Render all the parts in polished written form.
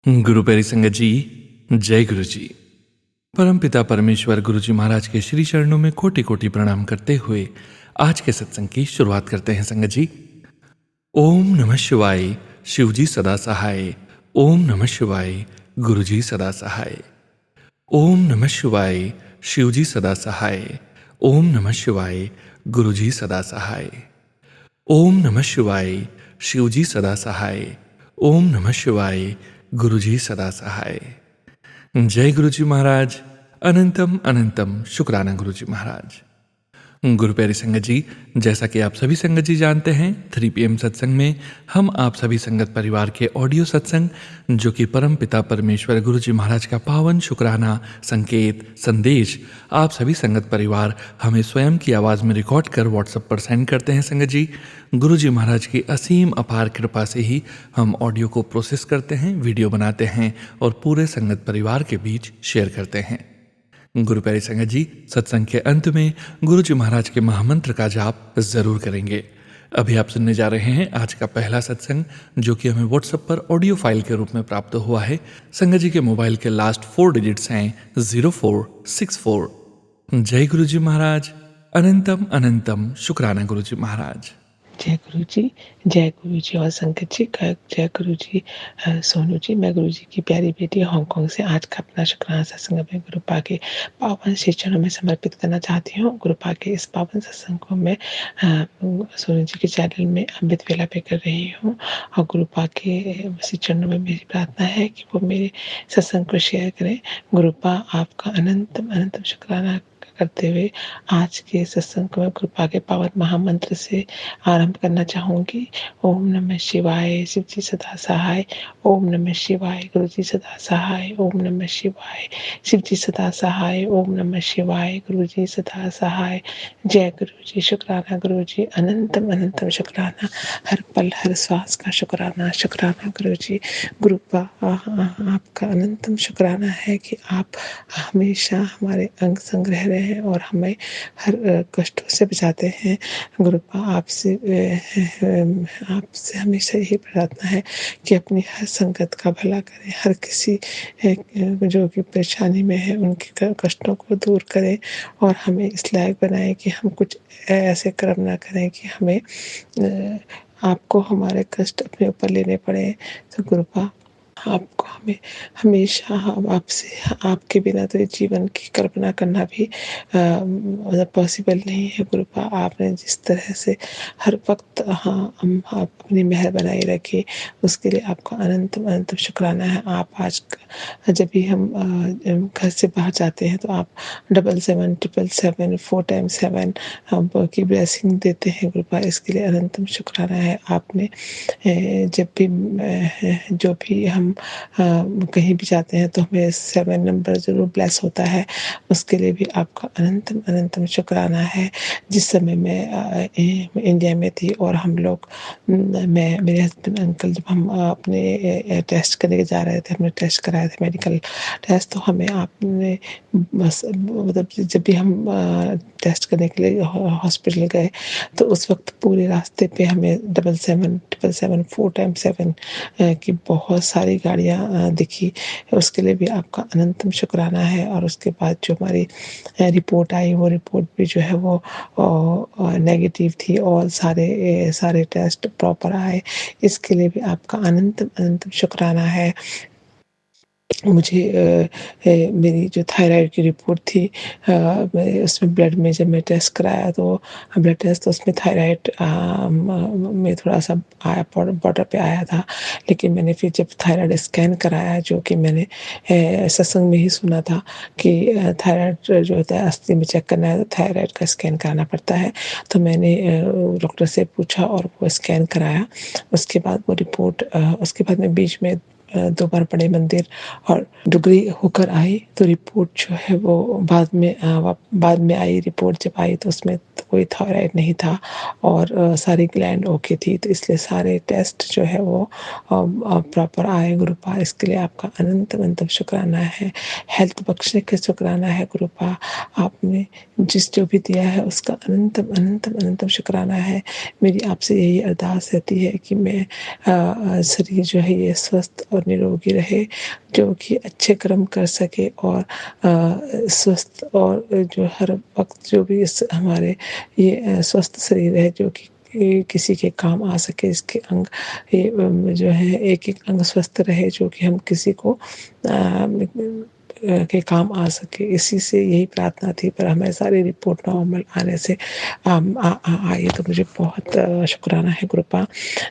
गुरु प्यारी संगत जी, जय गुरु जी। परमपिता परमेश्वर गुरु जी महाराज के श्री चरणों में कोटि कोटि प्रणाम करते हुए आज के सत्संग की शुरुआत करते हैं संगत जी। ओम नमः शिवाय, शिव जी सदा सहाय। ओम नमः शिवाय, गुरु जी सदा सहाय। ओम नमः शिवाय, शिव जी सदा सहाय। ओम नमः शिवाय, गुरु जी सदा सहाय। ओम नमः शिवाय, शिव जी सदा सहाय। ओम नमः शिवाय, गुरु जी सदा सहाय। जय गुरु जी महाराज। अनंतम अनंतम शुक्राना गुरु जी महाराज। गुरु प्यारी संगत जी, जैसा कि आप सभी संगत जी जानते हैं, 3 PM सत्संग में हम आप सभी संगत परिवार के ऑडियो सत्संग, जो कि परम पिता परमेश्वर गुरु जी महाराज का पावन शुक्राना संकेत संदेश आप सभी संगत परिवार हमें स्वयं की आवाज़ में रिकॉर्ड कर व्हाट्सएप पर सेंड करते हैं संगत जी। गुरु जी महाराज की असीम अपार कृपा से ही हम ऑडियो को प्रोसेस करते हैं, वीडियो बनाते हैं और पूरे संगत परिवार के बीच शेयर करते हैं। गुरु प्यारी संगत जी, सत्संग के अंत में गुरु जी महाराज के महामंत्र का जाप जरूर करेंगे। अभी आप सुनने जा रहे हैं आज का पहला सत्संग, जो कि हमें व्हाट्सएप पर ऑडियो फाइल के रूप में प्राप्त हुआ है। संगत जी के मोबाइल के लास्ट 4 डिजिट्स हैं 0464। जय गुरु जी महाराज। अनंतम अनंतम शुक्राना गुरु जी महाराज। जय गुरु जी और संगत जी का जय गुरु जी। सोनू जी, मैं गुरु जी की प्यारी बेटी हांगकांग से आज का अपना शुक्राना सत्संग में गुरु पा के पावन श्री चरणों में समर्पित करना चाहती हूँ। गुरु पा के इस पावन सत्संग को मैं सोनू जी के चैनल में अमृत वेला पे कर रही हूँ और गुरु पा के श्री चरणों में मेरी प्रार्थना है कि वो मेरे सत्संग को शेयर करें। गुरु पा आपका अनंतम अनंतम शुक्राना करते हुए आज के सत्संग को मैं कृपा के पावन महामंत्र से आरंभ करना चाहूंगी। ओम नमः शिवाय, शिव जी सदा सहाय। ओम नमः शिवाय, गुरु जी सदा सहाय। ओम नमः शिवाय, शिव जी सदा सहाय। ओम नमः शिवाय, गुरु जी सदा सहाय। जय गुरु जी। शुक्राना गुरु जी, अनंतम अनंतम शुक्राना, हर पल हर श्वास का शुक्राना। शुक्राना गुरु जी। गुरु आपका अनंतम शुक्राना है कि आप हमेशा हमारे अंग संग रह रहे हैं और हमें हर कष्टों से बचाते हैं। गुरुपा आपसे हमेशा यही प्रार्थना है कि अपनी हर संगत का भला करें, हर किसी जो कि परेशानी में है उनके कष्टों को दूर करें और हमें इस लायक बनाएं कि हम कुछ ऐसे कर्म ना करें कि हमें आपको हमारे कष्ट अपने ऊपर लेने पड़े। तो गुरुपा आपको हमें हमेशा हम आपसे आपके बिना तो जीवन की कल्पना करना भी पॉसिबल नहीं है। गुरुपा आपने जिस तरह से हर वक्त हम आप अपनी मेहर बनाए रखी, उसके लिए आपका अनंतम अनंतम शुक्राना है। आप आज जब भी हम घर से बाहर जाते हैं तो आप 7777 4x7 की ब्लेसिंग देते हैं। गुरुपा इसके लिए अनंतम शुक्राना है। आपने जब भी जो भी हम कहीं भी जाते हैं तो हमें 7 नंबर जरूर ब्लेस होता है, उसके लिए भी आपका अनंतम अनंतम शुक्राना है। जिस समय मैं इंडिया में थी और हम लोग मैं मेरे हस्बैंड अंकल जब हम अपने टेस्ट करने जा रहे थे, हमने टेस्ट कराए थे मेडिकल टेस्ट, तो हमें आपने बस मतलब जब भी हम टेस्ट करने के लिए हॉस्पिटल गए तो उस वक्त पूरे रास्ते पे हमें 7777 4x7 की बहुत सारी गाड़ियाँ दिखी। उसके लिए भी आपका अनंतम शुक्राना है। और उसके बाद जो हमारी रिपोर्ट आई, वो रिपोर्ट भी जो है वो नेगेटिव थी और सारे टेस्ट प्रॉपर आए, इसके लिए भी आपका अनंतम अनंतम शुक्राना है। मुझे मेरी जो थायराइड की रिपोर्ट थी, उसमें ब्लड में जब मैं टेस्ट कराया तो ब्लड टेस्ट तो उसमें थायराइड में थोड़ा सा आया, बॉर्डर पे आया था। लेकिन मैंने फिर जब थायराइड स्कैन कराया, जो कि मैंने सत्संग में ही सुना था कि थायराइड जो होता है असली में चेक करना है तो थायराइड का स्कैन कराना पड़ता है, तो मैंने डॉक्टर से पूछा और वो स्कैन कराया। उसके बाद वो रिपोर्ट उसके बाद मैं बीच में 2 बार बड़े मंदिर और डुगरी होकर आई, तो रिपोर्ट जो है वो बाद में आई। रिपोर्ट जब आई तो उसमें कोई थायराइड नहीं था और सारी ग्लैंड ओके थी, तो इसलिए सारे टेस्ट जो है वो प्रॉपर आए गुरुपा। इसके लिए आपका अनंत-अनंत शुक्राना है। हेल्थ बख्शने का शुक्राना है गुरुपा। आपने जो भी दिया है उसका अनंतम अनंतम अनंतम शुक्राना है। मेरी आपसे यही अरदास रहती है कि मैं शरीर जो है ये स्वस्थ और निरोगी रहे, जो कि अच्छे कर्म कर सके और स्वस्थ और जो हर वक़्त जो भी इस हमारे ये स्वस्थ शरीर है, जो कि किसी के काम आ सके, इसके अंग ये जो है एक-एक अंग स्वस्थ रहे, जो कि हम किसी को के काम आ सके। इसी से यही प्रार्थना थी, पर हमें सारी रिपोर्ट नॉर्मल आने से आई, तो मुझे बहुत शुक्राना है गुरुपा।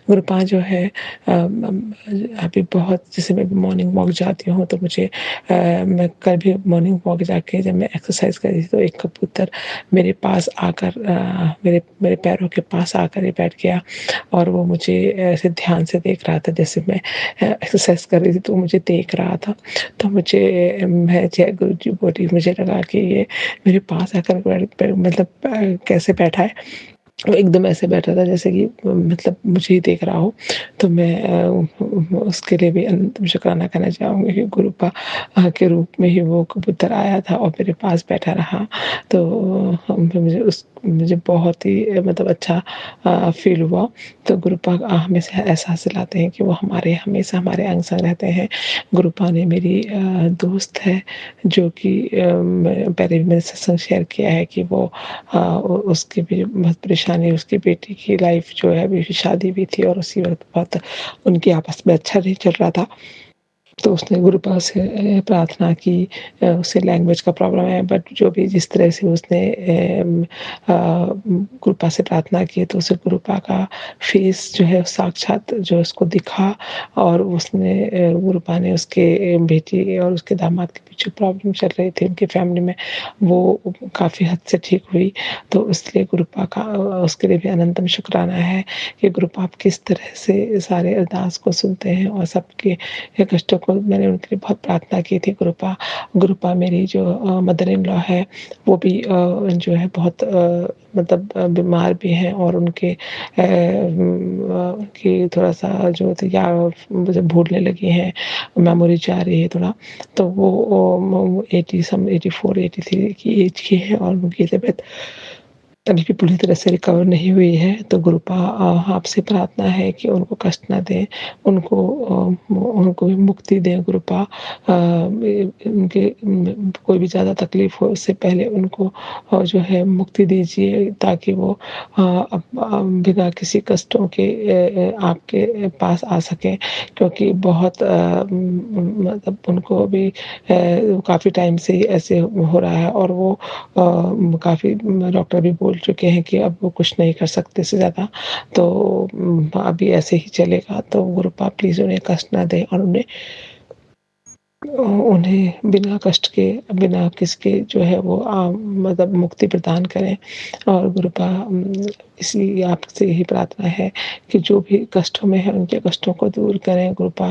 गुरुपा जो है अभी बहुत, जैसे मैं मॉर्निंग वॉक जाती हूँ तो मुझे मैं कल भी मॉर्निंग वॉक जाके जब मैं एक्सरसाइज कर रही थी तो एक कबूतर मेरे पास आकर मेरे मेरे पैरों के पास आकर ही बैठ गया और वो मुझे ऐसे ध्यान से देख रहा था, जैसे मैं एक्सरसाइज कर रही थी तो मुझे देख रहा था। तो मैं जय गुरु जी बोली, मुझे लगा कि ये मेरे पास आकर मतलब कैसे बैठा है। वो एकदम ऐसे बैठा था जैसे कि मतलब मुझे ही देख रहा हो। तो मैं उसके लिए भी अनंत शुक्राना करना चाहूँगी कि गुरुपा के रूप में ही वो कबूतर आया था और मेरे पास बैठा रहा। तो मुझे बहुत ही मतलब अच्छा फ़ील हुआ। तो गुरुपा हमेशा एहसास दिलाते हैं कि वो हमेशा हमारे अंग-संग रहते हैं। गुरुपा ने मेरी दोस्त है, जो कि पहले भी मैंने सत्संग शेयर किया है कि वो उसकी भी बहुत परेशानी, उसकी बेटी की लाइफ जो है अभी शादी भी थी और उसी वक़्त बहुत उनकी आपस में अच्छा नहीं चल रहा था। तो उसने गुरुपा से प्रार्थना की। उसे लैंग्वेज का प्रॉब्लम है, बट जो भी जिस तरह से उसने गुरुपा से प्रार्थना की तो उसे गुरुपा का फेस जो है साक्षात जो उसको दिखा और उसने गुरुपा ने उसके बेटी और उसके दामाद के पीछे प्रॉब्लम चल रही थी उनकी फैमिली में, वो काफ़ी हद से ठीक हुई। तो इसलिए गुरुपा का उसके लिए भी अनंतम शुक्राना है कि गुरुपा आप किस तरह से सारे अरदास को सुनते हैं और सबके कष्टों को, मैंने उनके लिए बहुत प्रार्थना की थी। गुरुपा मेरी जो मदर इन लॉ है वो भी जो है बहुत मतलब बीमार भी हैं और उनकी थोड़ा-सा जो थी या मतलब भूलने लगी हैं, मेमोरी जा रही है थोड़ा। तो वो 80 सम 84, 83 की एज की हैं और उनकी तबीयत अभी भी पूरी तरह से रिकवर नहीं हुई है। तो गुरुपा आपसे प्रार्थना है कि उनको कष्ट ना दें, उनको भी मुक्ति दें गुरुपा। उनके कोई भी ज़्यादा तकलीफ़ हो उससे पहले उनको जो है मुक्ति दीजिए, ताकि वो बिना किसी कष्टों के आपके पास आ सकें, क्योंकि बहुत मतलब उनको अभी काफ़ी टाइम से ही ऐसे हो रहा है और वो काफ़ी डॉक्टर भी बोल चुके हैं कि अब वो कुछ नहीं कर सकते इससे ज़्यादा, तो अभी ऐसे ही चलेगा। तो गुरुपा प्लीज़ उन्हें कष्ट ना दें और उन्हें बिना कष्ट के, बिना किसके जो है वो मतलब मुक्ति प्रदान करें। और गुरुपा इसलिए आपसे यही प्रार्थना है कि जो भी कष्टों में है उनके कष्टों को दूर करें गुरुपा।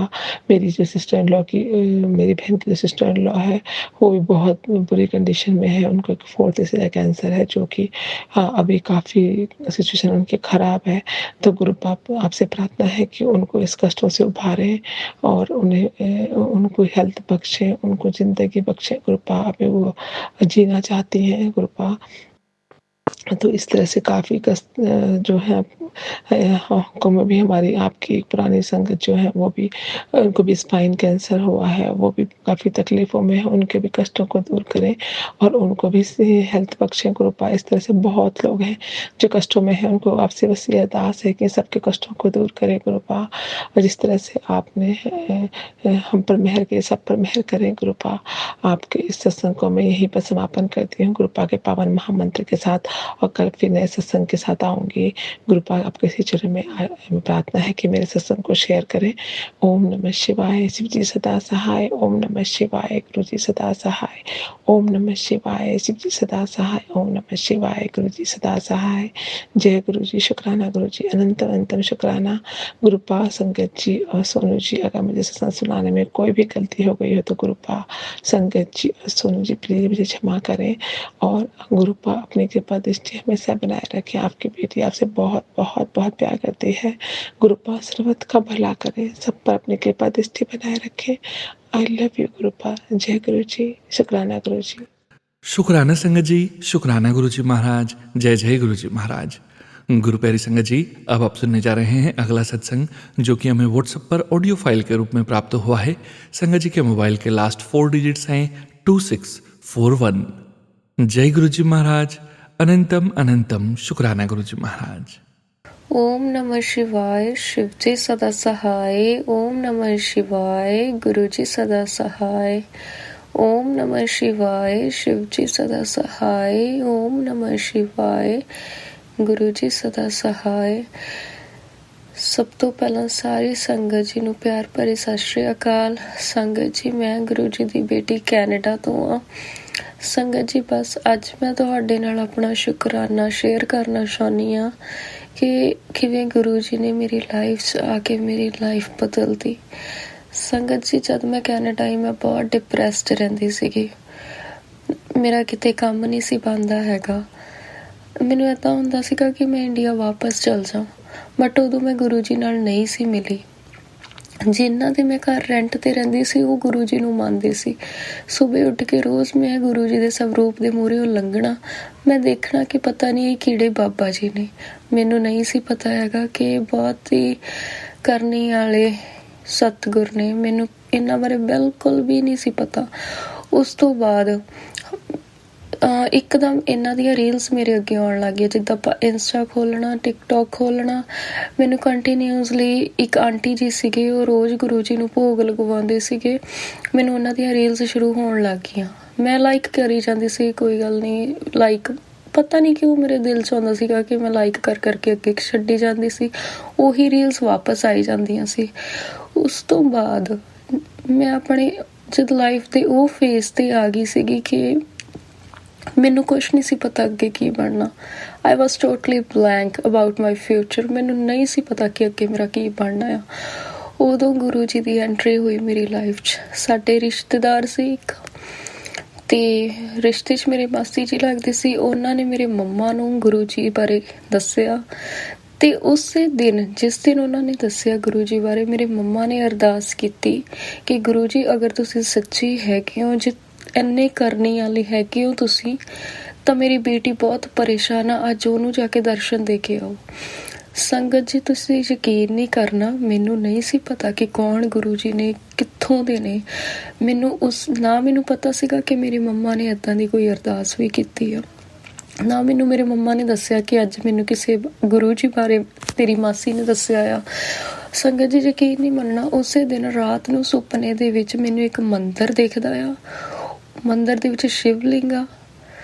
मेरी जो सिस्टर इन लॉ की मेरी बहन की जो सिस्टर इन लॉ है वो भी बहुत बुरी कंडीशन में है। उनको एक 4th स्टेज कैंसर है, जो कि अभी काफ़ी सिचुएशन उनकी ख़राब है। तो गुरुपा आपसे प्रार्थना है कि उनको इस कष्टों से उभारें और उनको हेल्थ बख्शें, उनको ज़िंदगी बख्शें गुरुपा। अभी वो जीना चाहती हैं गुरुपा। तो इस तरह से काफ़ी जो है आँखों में भी हमारी आपकी पुरानी संगत जो है वो भी उनको भी स्पाइन कैंसर हुआ है, वो भी काफ़ी तकलीफ़ों में है, उनके भी कष्टों को दूर करें और उनको भी हेल्थ बख्शें गुरुपा। इस तरह से बहुत लोग हैं जो कष्टों में हैं, उनको आपसे बस ये अरदास है कि सबके कष्टों को दूर करें गुरुपा। और जिस तरह से आपने हम पर मेहर की, सब पर मेहर करें गुरुपा। आपके इस सत्संग को मैं यहीं पर समापन करती हूँ गुरुपा के पावन महामंत्र के साथ, और कल फिर नए सत्संग के साथ आऊँगी। गुरुपा आपके इसी चरण में प्रार्थना है कि मेरे सत्संग को शेयर करें। ओम नमः शिवाय, शिव जी सदा सहाय। ओम नमः शिवाय, गुरु जी सदा सहाय। ओम नमः शिवाय, शिव जी सदा सहाय। ओम नमः शिवाय, गुरु जी सदा सहाय। जय गुरु जी, शुक्राना गुरु जी, अनंत अनंतम शुक्राना। गुरुपा, संगत जी और सोनू जी, अगर मुझे सत्संग सुनाने में कोई भी गलती हो गई हो तो गुरुपा, संगत जी और सोनू जी प्लीज़ मुझे क्षमा करें और गुरुपा अपनी कृपा दृष्टि दृष्टि हमेशा बनाए रखें। आपकी बेटी आपसे बहुत बहुत बहुत प्यार करती है। गुरुपा सर्वत का भला करे, सब पर अपनी कृपा दृष्टि बनाए रखें। I love you गुरुपा। जय गुरु जी, शुक्राना गुरु जी। शुक्राना संगत जी, शुक्राना गुरु जी महाराज। जय जय गुरु जी महाराज। गुरु प्यारी संगत जी, अब आप सुनने जा रहे हैं अगला सत्संग, जो कि हमें व्हाट्सएप पर ऑडियो फाइल के रूप में प्राप्त हुआ है। संगत जी के मोबाइल के लास्ट 4 डिजिट्स हैं 2641। जय गुरु जी महाराज। अनंतम अनंतम शुक्राना गुरु जी महाराज। ओम नमः शिवाय। शिवजी सदा सहाय। ओम नमः शिवाय। गुरुजी सदा सहाय। ओम नमः शिवाय। शिवजी सदा सहाय। ओम नमः शिवाय। गुरुजी सदा सहाय। ਸਭ ਤੋਂ ਪਹਿਲਾਂ ਸਾਰੀ ਸੰਗਤ ਜੀ ਨੂੰ ਪਿਆਰ ਭਰੀ ਸਤਿ ਸ਼੍ਰੀ ਅਕਾਲ। ਸੰਗਤ ਜੀ, ਮੈਂ ਗੁਰੂ ਜੀ ਦੀ ਬੇਟੀ ਕੈਨੇਡਾ ਤੋਂ ਆ। ਸੰਗਤ ਜੀ, ਬਸ ਅੱਜ ਮੈਂ ਤੁਹਾਡੇ ਨਾਲ ਆਪਣਾ ਸ਼ੁਕਰਾਨਾ ਸ਼ੇਅਰ ਕਰਨਾ ਚਾਹੁੰਦੀ ਹਾਂ ਕਿ ਕਿਵੇਂ ਗੁਰੂ ਜੀ ਨੇ ਮੇਰੀ ਲਾਈਫ 'ਚ ਆ ਕੇ ਮੇਰੀ ਲਾਈਫ ਬਦਲਦੀ। ਸੰਗਤ ਜੀ, ਜਦ ਮੈਂ ਕੈਨੇਡਾ ਆਈ ਮੈਂ ਬਹੁਤ ਡਿਪਰੈਸਡ ਰਹਿੰਦੀ ਸੀਗੀ। ਮੇਰਾ ਕਿਤੇ ਕੰਮ ਨਹੀਂ ਸੀ ਬਣਦਾ ਹੈਗਾ। ਮੈਨੂੰ ਇੱਦਾਂ ਹੁੰਦਾ ਸੀਗਾ ਕਿ ਮੈਂ ਇੰਡੀਆ ਵਾਪਸ ਚਲ ਜਾ, ਬਟ ਉਦੋਂ ਮੈਂ ਗੁਰੂ ਜੀ ਨਾਲ ਨਹੀਂ ਸੀ ਮਿਲੀ। ਜਿਨ੍ਹਾਂ ਦੇ ਮੈਂ ਘਰ ਰੈਂਟ 'ਤੇ ਰਹਿੰਦੀ ਸੀ ਉਹ ਗੁਰੂ ਜੀ ਨੂੰ ਮੰਨਦੇ ਸੀ। ਸੁਬਹ ਉੱਠ ਕੇ ਰੋਜ਼ ਮੈਂ ਗੁਰੂ ਜੀ ਦੇ ਸਵਰੂਪ ਦੇ ਮੂਹਰੇੋਂ ਲੰਘਣਾ, ਮੈਂ ਦੇਖਣਾ ਕਿ ਪਤਾ ਨਹੀਂ ਇਹ ਕਿਹੜੇ ਬਾਬਾ ਜੀ ਨੇ। ਮੈਨੂੰ ਨਹੀਂ ਸੀ ਪਤਾ ਹੈਗਾ ਕਿ ਬਹੁਤ ਹੀ ਕਰਨੀ ਵਾਲੇ ਸਤਿਗੁਰ ਨੇ। ਮੈਨੂੰ ਇਹਨਾਂ ਬਾਰੇ ਬਿਲਕੁਲ ਵੀ ਨਹੀਂ ਸੀ ਪਤਾ। ਉਸ ਤੋਂ ਬਾਅਦ ਇੱਕਦਮ ਇਹਨਾਂ ਦੀਆਂ ਰੀਲਸ ਮੇਰੇ ਅੱਗੇ ਆਉਣ ਲੱਗ ਗਈਆਂ। ਜਿੱਦਾਂ ਆਪਾਂ ਇੰਸਟਾ ਖੋਲ੍ਹਣਾ, ਟਿਕਟੋਕ ਖੋਲ੍ਹਣਾ, ਮੈਨੂੰ ਕੰਟੀਨਿਊਸਲੀ ਇੱਕ ਆਂਟੀ ਜੀ ਸੀਗੇ, ਉਹ ਰੋਜ਼ ਗੁਰੂ ਜੀ ਨੂੰ ਭੋਗ ਲਗਵਾਉਂਦੇ ਸੀਗੇ। ਮੈਨੂੰ ਉਹਨਾਂ ਦੀਆਂ ਰੀਲਸ ਸ਼ੁਰੂ ਹੋਣ ਲੱਗ ਗਈਆਂ। ਮੈਂ ਲਾਈਕ ਕਰੀ ਜਾਂਦੀ ਸੀ, ਕੋਈ ਗੱਲ ਨਹੀਂ, ਲਾਈਕ ਪਤਾ ਨਹੀਂ ਕਿਉਂ ਮੇਰੇ ਦਿਲ 'ਚ ਆਉਂਦਾ ਸੀਗਾ ਕਿ ਮੈਂ ਲਾਈਕ ਕਰ ਕਰਕੇ ਅੱਗੇ ਛੱਡੀ ਜਾਂਦੀ ਸੀ। ਉਹੀ ਰੀਲਸ ਵਾਪਸ ਆਈ ਜਾਂਦੀਆਂ ਸੀ। ਉਸ ਤੋਂ ਬਾਅਦ ਮੈਂ ਆਪਣੇ ਜਦ ਲਾਈਫ ਦੇ ਉਹ ਫੇਸ 'ਤੇ ਆ ਗਈ ਸੀਗੀ ਕਿ ਮੈਨੂੰ ਕੁਛ ਨਹੀਂ ਸੀ ਪਤਾ ਅੱਗੇ ਕੀ ਬਣਨਾ। I was totally blank about my future. ਮੈਨੂੰ ਨਹੀਂ ਸੀ ਪਤਾ ਕਿ ਅੱਗੇ ਮੇਰਾ ਕੀ ਬਣਨਾ ਆ। ਉਦੋਂ ਗੁਰੂ ਜੀ ਦੀ ਐਂਟਰੀ ਹੋਈ ਮੇਰੀ ਲਾਈਫ 'ਚ। ਸਾਡੇ ਰਿਸ਼ਤੇਦਾਰ ਸੀ ਇੱਕ, ਅਤੇ ਰਿਸ਼ਤੇ 'ਚ ਮੇਰੇ ਮਾਸੀ ਜੀ ਲੱਗਦੇ ਸੀ। ਉਹਨਾਂ ਨੇ ਮੇਰੇ ਮੰਮਾ ਨੂੰ ਗੁਰੂ ਜੀ ਬਾਰੇ ਦੱਸਿਆ, ਅਤੇ ਉਸੇ ਦਿਨ ਜਿਸ ਦਿਨ ਉਹਨਾਂ ਨੇ ਦੱਸਿਆ ਗੁਰੂ ਜੀ ਬਾਰੇ, ਮੇਰੇ ਮੰਮਾ ਨੇ ਅਰਦਾਸ ਕੀਤੀ ਕਿ ਗੁਰੂ ਜੀ, ਅਗਰ ਤੁਸੀਂ ਸੱਚੀ ਹੈਗੇ ਹੋ, ਜੇ ਇੰਨੇ ਕਰਨੀ ਵਾਲੇ ਹੈਗੇ ਹੋ ਤੁਸੀਂ, ਤਾਂ ਮੇਰੀ ਬੇਟੀ ਬਹੁਤ ਪਰੇਸ਼ਾਨ ਆ, ਅੱਜ ਉਹਨੂੰ ਜਾ ਕੇ ਦਰਸ਼ਨ ਦੇ ਕੇ ਆਓ। ਸੰਗਤ ਜੀ, ਤੁਸੀਂ ਯਕੀਨ ਨਹੀਂ ਕਰਨਾ, ਮੈਨੂੰ ਨਹੀਂ ਸੀ ਪਤਾ ਕਿ ਕੌਣ ਗੁਰੂ ਜੀ ਨੇ, ਕਿੱਥੋਂ ਦੇ ਨੇ। ਮੈਨੂੰ ਪਤਾ ਸੀਗਾ ਕਿ ਮੇਰੀ ਮੰਮਾ ਨੇ ਇੱਦਾਂ ਦੀ ਕੋਈ ਅਰਦਾਸ ਵੀ ਕੀਤੀ ਆ। ਨਾ ਮੈਨੂੰ ਮੇਰੇ ਮੰਮਾ ਨੇ ਦੱਸਿਆ ਕਿ ਅੱਜ ਮੈਨੂੰ ਕਿਸੇ ਗੁਰੂ ਜੀ ਬਾਰੇ ਤੇਰੀ ਮਾਸੀ ਨੇ ਦੱਸਿਆ ਆ। ਸੰਗਤ ਜੀ, ਯਕੀਨ ਨਹੀਂ ਮੰਨਣਾ, ਉਸੇ ਦਿਨ ਰਾਤ ਨੂੰ ਸੁਪਨੇ ਦੇ ਵਿੱਚ ਮੈਨੂੰ ਇੱਕ ਮੰਦਿਰ ਦਿਖਦਾ ਆ। ਮੰਦਿਰ ਦੇ ਵਿੱਚ ਸ਼ਿਵਲਿੰਗ ਆ,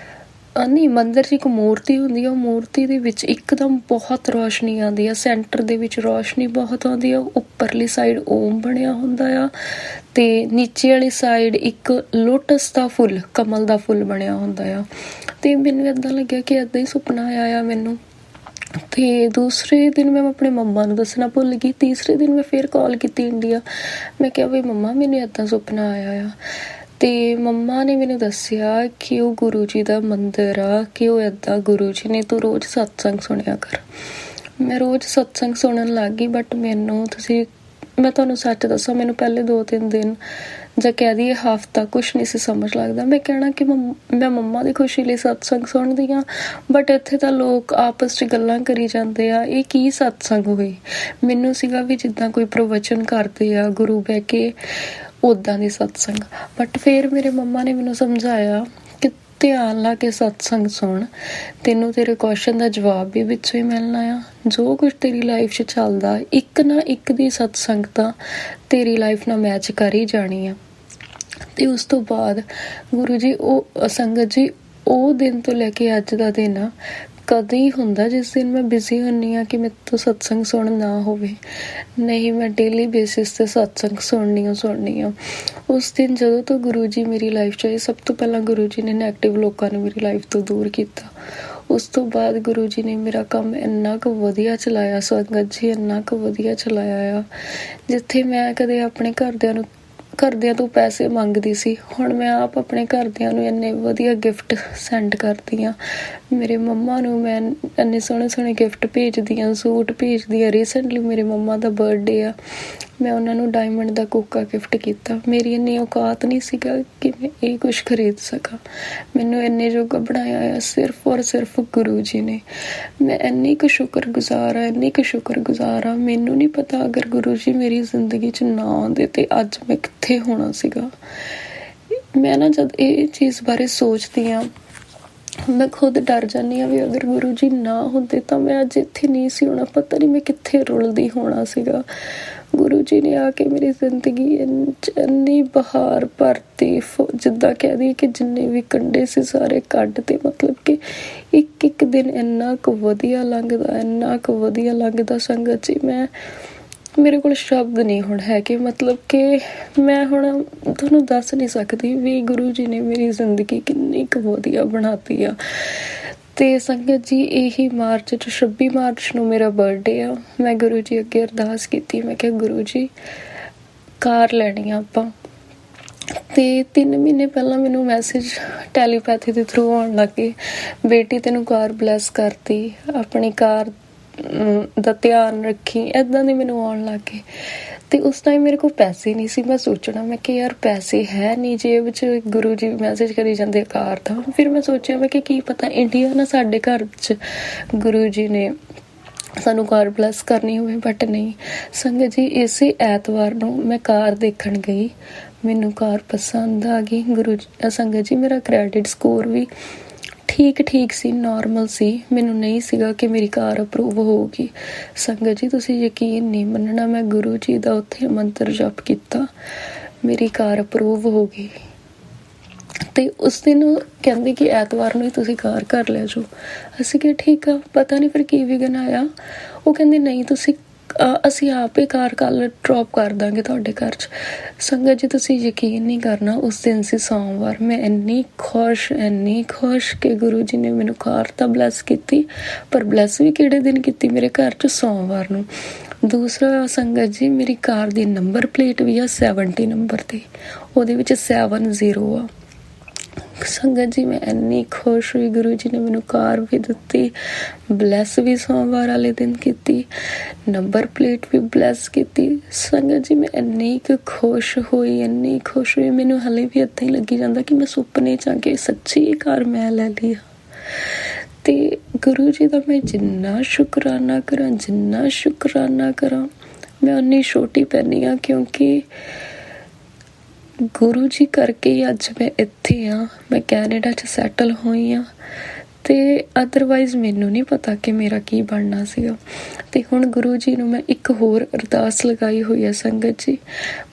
ਨਹੀਂ, ਮੰਦਿਰ 'ਚ ਇੱਕ ਮੂਰਤੀ ਹੁੰਦੀ ਆ। ਉਹ ਮੂਰਤੀ ਦੇ ਵਿੱਚ ਇੱਕਦਮ ਬਹੁਤ ਰੌਸ਼ਨੀ ਆਉਂਦੀ ਆ। ਸੈਂਟਰ ਦੇ ਵਿੱਚ ਰੌਸ਼ਨੀ ਬਹੁਤ ਆਉਂਦੀ ਆ। ਉੱਪਰਲੀ ਸਾਈਡ ਓਮ ਬਣਿਆ ਹੁੰਦਾ ਆ, ਅਤੇ ਨੀਚੇ ਵਾਲੀ ਸਾਈਡ ਇੱਕ ਲੋਟਸ ਦਾ ਫੁੱਲ, ਕਮਲ ਦਾ ਫੁੱਲ ਬਣਿਆ ਹੁੰਦਾ ਆ। ਅਤੇ ਮੈਨੂੰ ਇੱਦਾਂ ਲੱਗਿਆ ਕਿ ਇੱਦਾਂ ਹੀ ਸੁਪਨਾ ਆਇਆ ਮੈਨੂੰ। ਅਤੇ ਦੂਸਰੇ ਦਿਨ ਮੈਂ ਆਪਣੇ ਮੰਮਾ ਨੂੰ ਦੱਸਣਾ ਭੁੱਲ ਗਈ। ਤੀਸਰੇ ਦਿਨ ਮੈਂ ਫਿਰ ਕਾਲ ਕੀਤੀ ਇੰਡੀਆ। ਮੈਂ ਕਿਹਾ ਵੀ ਮੰਮਾ, ਮੈਨੂੰ ਇੱਦਾਂ ਸੁਪਨਾ ਆਇਆ ਆ। ਅਤੇ ਮੰਮਾ ਨੇ ਮੈਨੂੰ ਦੱਸਿਆ ਕਿ ਉਹ ਗੁਰੂ ਜੀ ਦਾ ਮੰਦਿਰ ਆ, ਕਿ ਉਹ ਇੱਦਾਂ ਗੁਰੂ ਜੀ ਨੇ, ਤੂੰ ਰੋਜ਼ ਸਤਸੰਗ ਸੁਣਿਆ ਕਰ। ਮੈਂ ਰੋਜ਼ ਸਤਸੰਗ ਸੁਣਨ ਲੱਗ ਗਈ। ਬਟ ਮੈਂ ਤੁਹਾਨੂੰ ਸੱਚ ਦੱਸਾਂ, ਮੈਨੂੰ ਪਹਿਲੇ 2-3 ਦਿਨ ਜਾਂ ਕਹਿ ਦਈਏ ਹਫ਼ਤਾ ਕੁਛ ਨਹੀਂ ਸੀ ਸਮਝ ਲੱਗਦਾ। ਮੈਂ ਕਹਿਣਾ ਕਿ ਮੈਂ ਮੰਮਾ ਦੀ ਖੁਸ਼ੀ ਲਈ ਸਤਸੰਗ ਸੁਣਦੀ ਹਾਂ, ਬਟ ਇੱਥੇ ਤਾਂ ਲੋਕ ਆਪਸ 'ਚ ਗੱਲਾਂ ਕਰੀ ਜਾਂਦੇ ਆ, ਇਹ ਕੀ ਸਤਸੰਗ ਹੋਈ। ਮੈਨੂੰ ਸੀਗਾ ਵੀ ਜਿੱਦਾਂ ਕੋਈ ਪ੍ਰਵਚਨ ਕਰਦੇ ਆ ਗੁਰੂ ਬਹਿ ਕੇ, ਉੱਦਾਂ ਦੀ ਸਤਸੰਗ। ਬਟ ਫਿਰ ਮੇਰੇ ਮੰਮਾ ਨੇ ਮੈਨੂੰ ਸਮਝਾਇਆ ਕਿ ਧਿਆਨ ਲਾ ਕੇ ਸਤਸੰਗ ਸੁਣ, ਤੈਨੂੰ ਤੇਰੇ ਕੁਐਸਚਨ ਦਾ ਜਵਾਬ ਵੀ ਵਿੱਚੋਂ ਹੀ ਮਿਲਣਾ ਆ। ਜੋ ਕੁਛ ਤੇਰੀ ਲਾਈਫ 'ਚ ਚੱਲਦਾ, ਇੱਕ ਨਾ ਇੱਕ ਦੀ ਸਤਸੰਗ ਤਾਂ ਤੇਰੀ ਲਾਈਫ ਨਾਲ ਮੈਚ ਕਰ ਹੀ ਜਾਣੀ ਆ। ਅਤੇ ਉਸ ਤੋਂ ਬਾਅਦ ਗੁਰੂ ਜੀ, ਸੰਗਤ ਜੀ, ਉਹ ਦਿਨ ਤੋਂ ਲੈ ਕੇ ਅੱਜ ਦਾ ਦਿਨ ਆ, ਕਦੇ ਹੀ ਹੁੰਦਾ ਜਿਸ ਦਿਨ ਮੈਂ ਬਿਜ਼ੀ ਹੁੰਦੀ ਹਾਂ ਕਿ ਮੇਰੇ ਤੋਂ ਸਤਸੰਗ ਸੁਣ ਨਾ ਹੋਵੇ। ਨਹੀਂ, ਮੈਂ ਡੇਲੀ ਬੇਸਿਸ 'ਤੇ ਸਤਸੰਗ ਸੁਣਨੀ ਆ। ਉਸ ਦਿਨ ਜਦੋਂ ਤੋਂ ਗੁਰੂ ਜੀ ਮੇਰੀ ਲਾਈਫ 'ਚ ਆਏ, ਸਭ ਤੋਂ ਪਹਿਲਾਂ ਗੁਰੂ ਜੀ ਨੇ ਨੈਗੇਟਿਵ ਲੋਕਾਂ ਨੂੰ ਮੇਰੀ ਲਾਈਫ ਤੋਂ ਦੂਰ ਕੀਤਾ। ਉਸ ਤੋਂ ਬਾਅਦ ਗੁਰੂ ਜੀ ਨੇ ਮੇਰਾ ਕੰਮ ਇੰਨਾ ਕੁ ਵਧੀਆ ਚਲਾਇਆ, ਸੰਗਤ ਜੀ, ਇੰਨਾ ਕੁ ਵਧੀਆ ਚਲਾਇਆ ਆ। ਜਿੱਥੇ ਮੈਂ ਕਦੇ ਆਪਣੇ ਘਰਦਿਆਂ ਨੂੰ ਘਰਦਿਆਂ ਤੋਂ ਪੈਸੇ ਮੰਗਦੀ ਸੀ। ਹੁਣ ਮੈਂ ਆਪ ਆਪਣੇ ਘਰਦਿਆਂ ਨੂੰ ਇੰਨੇ ਵਧੀਆ ਗਿਫਟ ਸੈਂਡ ਕਰਦੀ ਹਾਂ। ਮੇਰੇ ਮੰਮਾ ਨੂੰ ਮੈਂ ਇੰਨੇ ਸੋਹਣੇ ਸੋਹਣੇ ਗਿਫਟ ਭੇਜਦੀ ਹਾਂ, ਸੂਟ ਭੇਜਦੀ ਹਾਂ। ਰੀਸੈਂਟਲੀ ਮੇਰੇ ਮੰਮਾ ਦਾ ਬਰਥਡੇ ਆ, ਮੈਂ ਉਹਨਾਂ ਨੂੰ ਡਾਇਮੰਡ ਦਾ ਕੋਕਾ ਗਿਫਟ ਕੀਤਾ। ਮੇਰੀ ਇੰਨੀ ਔਕਾਤ ਨਹੀਂ ਸੀਗਾ ਕਿ ਮੈਂ ਇਹ ਕੁਛ ਖਰੀਦ ਸਕਾਂ। ਮੈਨੂੰ ਇੰਨੇ ਜੋਗਾ ਬਣਾਇਆ ਆ ਸਿਰਫ ਔਰ ਸਿਰਫ ਗੁਰੂ ਜੀ ਨੇ। ਮੈਂ ਇੰਨੀ ਕੁ ਸ਼ੁਕਰਗੁਜ਼ਾਰ ਹਾਂ, ਇੰਨੀ ਕੁ ਸ਼ੁਕਰਗੁਜ਼ਾਰ ਹਾਂ। ਮੈਨੂੰ ਨਹੀਂ ਪਤਾ ਅਗਰ ਗੁਰੂ ਜੀ ਮੇਰੀ ਜ਼ਿੰਦਗੀ 'ਚ ਨਾ ਆਉਂਦੇ ਤੇ ਅੱਜ ਮੈਂ ਕਿੱਥੇ ਹੋਣਾ ਸੀਗਾ। ਮੈਂ ਨਾ ਜਦ ਇਹ ਚੀਜ਼ ਬਾਰੇ ਸੋਚਦੀ ਹਾਂ, ਮੈਂ ਖੁਦ ਡਰ ਜਾਂਦੀ ਹਾਂ ਵੀ ਅਗਰ ਗੁਰੂ ਜੀ ਨਾ ਹੁੰਦੇ ਤਾਂ ਮੈਂ ਅੱਜ ਇੱਥੇ ਨਹੀਂ ਸੀ ਹੋਣਾ। ਪਤਾ ਨਹੀਂ ਮੈਂ ਕਿੱਥੇ ਰੁਲਦੀ ਹੋਣਾ ਸੀਗਾ। ਗੁਰੂ ਜੀ ਨੇ ਆ ਕੇ ਮੇਰੀ ਜ਼ਿੰਦਗੀ ਇੰਨੀ ਬਹਾਰ ਭਰਤੀ, ਜਿੱਦਾਂ ਕਹਿ ਦਈਏ ਕਿ ਜਿੰਨੇ ਵੀ ਕੰਢੇ ਸੀ ਸਾਰੇ ਕੱਢ ਤੇ। ਮਤਲਬ ਕਿ ਇੱਕ ਇੱਕ ਦਿਨ ਇੰਨਾ ਕੁ ਵਧੀਆ ਲੰਘਦਾ, ਇੰਨਾ ਕੁ ਵਧੀਆ ਲੰਘਦਾ ਸੰਗਤ ਜੀ। ਮੇਰੇ ਕੋਲ ਸ਼ਬਦ ਨਹੀਂ ਹੁਣ ਹੈਗੇ। ਮਤਲਬ ਕਿ ਮੈਂ ਹੁਣ ਤੁਹਾਨੂੰ ਦੱਸ ਨਹੀਂ ਸਕਦੀ ਵੀ ਗੁਰੂ ਜੀ ਨੇ ਮੇਰੀ ਜ਼ਿੰਦਗੀ ਕਿੰਨੀ ਕੁ ਵਧੀਆ ਬਣਾਤੀ ਆ। ਅਤੇ ਸੰਗਤ ਜੀ ਇਹੀ ਮਾਰਚ 'ਚ 26 ਮਾਰਚ ਨੂੰ ਮੇਰਾ ਬਰਥਡੇ ਆ। ਮੈਂ ਗੁਰੂ ਜੀ ਅੱਗੇ ਅਰਦਾਸ ਕੀਤੀ। ਮੈਂ ਕਿਹਾ ਗੁਰੂ ਜੀ ਕਾਰ ਲੈਣੀ ਆ ਆਪਾਂ। ਅਤੇ 3 ਮਹੀਨੇ ਪਹਿਲਾਂ ਮੈਨੂੰ ਮੈਸੇਜ ਟੈਲੀਪੈਥੀ ਦੇ ਥਰੂ ਆਉਣ ਲੱਗ ਗਏ, ਬੇਟੀ ਤੈਨੂੰ ਕਾਰ ਬਲੈਸ ਕਰਤੀ, ਆਪਣੀ ਕਾਰ ਦਾ ਧਿਆਨ ਰੱਖੀ, ਇੱਦਾਂ ਦੇ ਮੈਨੂੰ ਆਉਣ ਲੱਗ ਗਏ। ਅਤੇ ਉਸ ਟਾਈਮ ਮੇਰੇ ਕੋਲ ਪੈਸੇ ਨਹੀਂ ਸੀ। ਮੈਂ ਸੋਚਣਾ, ਮੈਂ ਕਿ ਯਾਰ ਪੈਸੇ ਹੈ ਨਹੀਂ ਜੇਬ 'ਚ, ਗੁਰੂ ਜੀ ਮੈਸੇਜ ਕਰੀ ਜਾਂਦੇ ਕਾਰ ਦਾ। ਫਿਰ ਮੈਂ ਸੋਚਿਆ ਮੈਂ ਕਿ ਕੀ ਪਤਾ ਇੰਡੀਆ ਨਾ ਸਾਡੇ ਘਰ 'ਚ ਗੁਰੂ ਜੀ ਨੇ ਸਾਨੂੰ ਕਾਰ ਬਲੈਸ ਕਰਨੀ ਹੋਵੇ। ਬਟ ਨਹੀਂ ਸੰਗਤ ਜੀ, ਇਸੇ ਐਤਵਾਰ ਨੂੰ ਮੈਂ ਕਾਰ ਦੇਖਣ ਗਈ, ਮੈਨੂੰ ਕਾਰ ਪਸੰਦ ਆ ਗਈ। ਸੰਗਤ ਜੀ ਮੇਰਾ ਕ੍ਰੈਡਿਟ ਸਕੋਰ ਵੀ ਠੀਕ ਸੀ, ਨੋਰਮਲ ਸੀ। ਮੈਨੂੰ ਨਹੀਂ ਸੀਗਾ ਕਿ ਮੇਰੀ ਕਾਰ ਅਪਰੂਵ ਹੋਊਗੀ। ਸੰਗਤ ਜੀ ਤੁਸੀਂ ਯਕੀਨ ਨਹੀਂ ਮੰਨਣਾ, ਮੈਂ ਗੁਰੂ ਜੀ ਦਾ ਉੱਥੇ ਮੰਤਰ ਜਪ ਕੀਤਾ, ਮੇਰੀ ਕਾਰ ਅਪਰੂਵ ਹੋ ਗਈ। ਅਤੇ ਉਸ ਦਿਨ ਕਹਿੰਦੇ ਕਿ ਐਤਵਾਰ ਨੂੰ ਹੀ ਤੁਸੀਂ ਕਾਰ ਕਰ ਲਿਆ ਜੋ। ਅਸੀਂ ਕਿਹਾ ਠੀਕ ਆ, ਪਤਾ ਨਹੀਂ ਫਿਰ ਕੀ ਵਿਘਨ ਆਇਆ। ਉਹ ਕਹਿੰਦੇ ਨਹੀਂ ਅਸੀਂ ਆਪ ਹੀ ਕਾਰ ਕੱਲ੍ਹ ਡਰੋਪ ਕਰ ਦਾਂਗੇ ਤੁਹਾਡੇ ਘਰ 'ਚ। ਸੰਗਤ ਜੀ ਤੁਸੀਂ ਯਕੀਨ ਨਹੀਂ ਕਰਨਾ, ਉਸ ਦਿਨ ਸੀ ਸੋਮਵਾਰ। ਮੈਂ ਇੰਨੀ ਖੁਸ਼ ਕਿ ਗੁਰੂ ਜੀ ਨੇ ਮੈਨੂੰ ਕਾਰ ਤਾਂ ਬਲੈਸ ਕੀਤੀ, ਪਰ ਬਲੈਸ ਵੀ ਕਿਹੜੇ ਦਿਨ ਕੀਤੀ, ਮੇਰੇ ਘਰ 'ਚ ਸੋਮਵਾਰ ਨੂੰ। ਦੂਸਰਾ ਸੰਗਤ ਜੀ ਮੇਰੀ ਕਾਰ ਦੀ ਨੰਬਰ ਪਲੇਟ ਵੀ ਆ 70 ਨੰਬਰ 'ਤੇ, ਉਹਦੇ ਵਿੱਚ 70 ਆ। ਸੰਗਤ ਜੀ ਮੈਂ ਇੰਨੀ ਖੁਸ਼ ਹੋਈ, ਗੁਰੂ ਜੀ ਨੇ ਮੈਨੂੰ ਕਾਰ ਵੀ ਦਿੱਤੀ, ਬਲੈਸ ਵੀ ਸੋਮਵਾਰ ਵਾਲੇ ਦਿਨ ਕੀਤੀ, ਨੰਬਰ ਪਲੇਟ ਵੀ ਬਲੈਸ ਕੀਤੀ। ਸੰਗਤ ਜੀ ਮੈਂ ਇੰਨੀ ਕੁ ਖੁਸ਼ ਹੋਈ, ਮੈਨੂੰ ਹਾਲੇ ਵੀ ਇੱਦਾਂ ਹੀ ਲੱਗੀ ਜਾਂਦਾ ਕਿ ਮੈਂ ਸੁਪਨੇ 'ਚ ਆ ਕੇ ਸੱਚੀ ਕਾਰ ਮੈਂ ਲੈ ਲਈ ਆ। ਅਤੇ ਗੁਰੂ ਜੀ ਦਾ ਮੈਂ ਜਿੰਨਾ ਸ਼ੁਕਰਾਨਾ ਕਰਾਂ ਮੈਂ ਉਨੀ ਛੋਟੀ ਪੈਂਦੀ ਹਾਂ, ਕਿਉਂਕਿ ਗੁਰੂ ਜੀ ਕਰਕੇ ਹੀ ਅੱਜ ਮੈਂ ਇੱਥੇ ਹਾਂ। ਮੈਂ ਕੈਨੇਡਾ 'ਚ ਸੈਟਲ ਹੋਈ ਹਾਂ ਅਤੇ ਅਦਰਵਾਈਜ਼ ਮੈਨੂੰ ਨਹੀਂ ਪਤਾ ਕਿ ਮੇਰਾ ਕੀ ਬਣਨਾ ਸੀਗਾ। ਅਤੇ ਹੁਣ ਗੁਰੂ ਜੀ ਨੂੰ ਮੈਂ ਇੱਕ ਹੋਰ ਅਰਦਾਸ ਲਗਾਈ ਹੋਈ ਹੈ ਸੰਗਤ ਜੀ।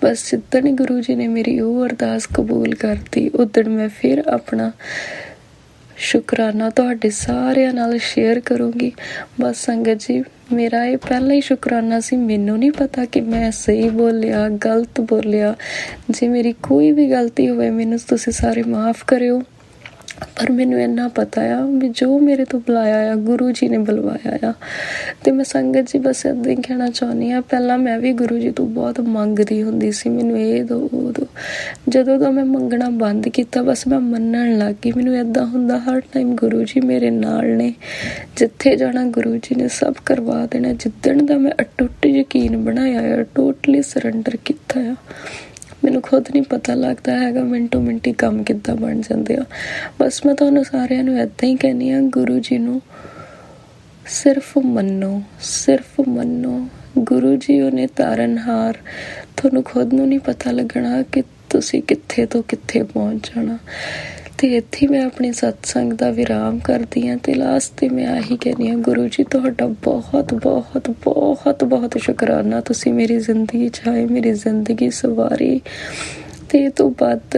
ਬਸ ਜਿੱਦਣ ਹੀ ਗੁਰੂ ਜੀ ਨੇ ਮੇਰੀ ਉਹ ਅਰਦਾਸ ਕਬੂਲ ਕਰਤੀ, ਉੱਦਣ ਮੈਂ ਫਿਰ ਆਪਣਾ ਸ਼ੁਕਰਾਨਾ ਤੁਹਾਡੇ ਸਾਰਿਆਂ ਨਾਲ ਸ਼ੇਅਰ ਕਰੂੰਗੀ। ਬਸ ਸੰਗਤ ਜੀ ਮੇਰਾ ਇਹ ਪਹਿਲਾਂ ਹੀ ਸ਼ੁਕਰਾਨਾ ਸੀ। ਮੈਨੂੰ ਨਹੀਂ ਪਤਾ ਕਿ ਮੈਂ ਸਹੀ ਬੋਲਿਆ, ਗਲਤ ਬੋਲਿਆ। ਜੇ ਮੇਰੀ ਕੋਈ ਵੀ ਗਲਤੀ ਹੋਵੇ ਮੈਨੂੰ ਤੁਸੀਂ ਸਾਰੇ ਮਾਫ਼ ਕਰਿਓ, ਪਰ ਮੈਨੂੰ ਇੰਨਾ ਪਤਾ ਆ ਵੀ ਜੋ ਮੇਰੇ ਤੋਂ ਬੁਲਾਇਆ ਆ ਗੁਰੂ ਜੀ ਨੇ ਬੁਲਵਾਇਆ ਆ। ਅਤੇ ਮੈਂ ਸੰਗਤ ਜੀ ਬਸ ਇੱਦਾਂ ਹੀ ਕਹਿਣਾ ਚਾਹੁੰਦੀ ਹਾਂ, ਪਹਿਲਾਂ ਮੈਂ ਵੀ ਗੁਰੂ ਜੀ ਤੋਂ ਬਹੁਤ ਮੰਗਦੀ ਹੁੰਦੀ ਸੀ, ਮੈਨੂੰ ਇਹ ਦਿਓ ਉਹ ਦਿਓ। ਜਦੋਂ ਦਾ ਮੈਂ ਮੰਗਣਾ ਬੰਦ ਕੀਤਾ ਬਸ ਮੈਂ ਮੰਨਣ ਲੱਗ ਗਈ। ਮੈਨੂੰ ਇੱਦਾਂ ਹੁੰਦਾ ਹਰ ਟਾਈਮ ਗੁਰੂ ਜੀ ਮੇਰੇ ਨਾਲ ਨੇ, ਜਿੱਥੇ ਜਾਣਾ ਗੁਰੂ ਜੀ ਨੇ ਸਭ ਕਰਵਾ ਦੇਣਾ। ਜਿੱਦਣ ਦਾ ਮੈਂ ਅਟੁੱਟ ਯਕੀਨ ਬਣਾਇਆ ਆ, ਟੋਟਲੀ ਸਰੈਂਡਰ ਕੀਤਾ ਆ, ਮੈਨੂੰ ਖੁਦ ਨਹੀਂ ਪਤਾ ਲੱਗਦਾ ਹੈਗਾ ਮਿੰਟੋ ਮਿੰਟੀ ਕੰਮ ਕਿੱਦਾਂ ਬਣ ਜਾਂਦੇ ਆ। ਬਸ ਮੈਂ ਤੁਹਾਨੂੰ ਸਾਰਿਆਂ ਨੂੰ ਇੱਦਾਂ ਹੀ ਕਹਿੰਦੀ ਹਾਂ, ਗੁਰੂ ਜੀ ਨੂੰ ਸਿਰਫ ਮੰਨੋ। ਗੁਰੂ ਜੀ ਉਹਨੇ ਤਾਰਨਹਾਰ, ਤੁਹਾਨੂੰ ਖੁਦ ਨੂੰ ਨਹੀਂ ਪਤਾ ਲੱਗਣਾ ਕਿ ਤੁਸੀਂ ਕਿੱਥੇ ਤੋਂ ਕਿੱਥੇ ਪਹੁੰਚ ਜਾਣਾ। ਅਤੇ ਇੱਥੇ ਮੈਂ ਆਪਣੀ ਸਤਸੰਗ ਦਾ ਵਿਰਾਮ ਕਰਦੀ ਹਾਂ ਅਤੇ ਲਾਸਟ 'ਤੇ ਮੈਂ ਆਹੀ ਕਹਿੰਦੀ ਹਾਂ, ਗੁਰੂ ਜੀ ਤੁਹਾਡਾ ਬਹੁਤ ਸ਼ੁਕਰਾਨਾ, ਤੁਸੀਂ ਮੇਰੀ ਜ਼ਿੰਦਗੀ 'ਚ ਆਏ, ਮੇਰੀ ਜ਼ਿੰਦਗੀ ਸਵਾਰੀ। ਅਤੇ ਇਹ ਤੋਂ ਬਾਅਦ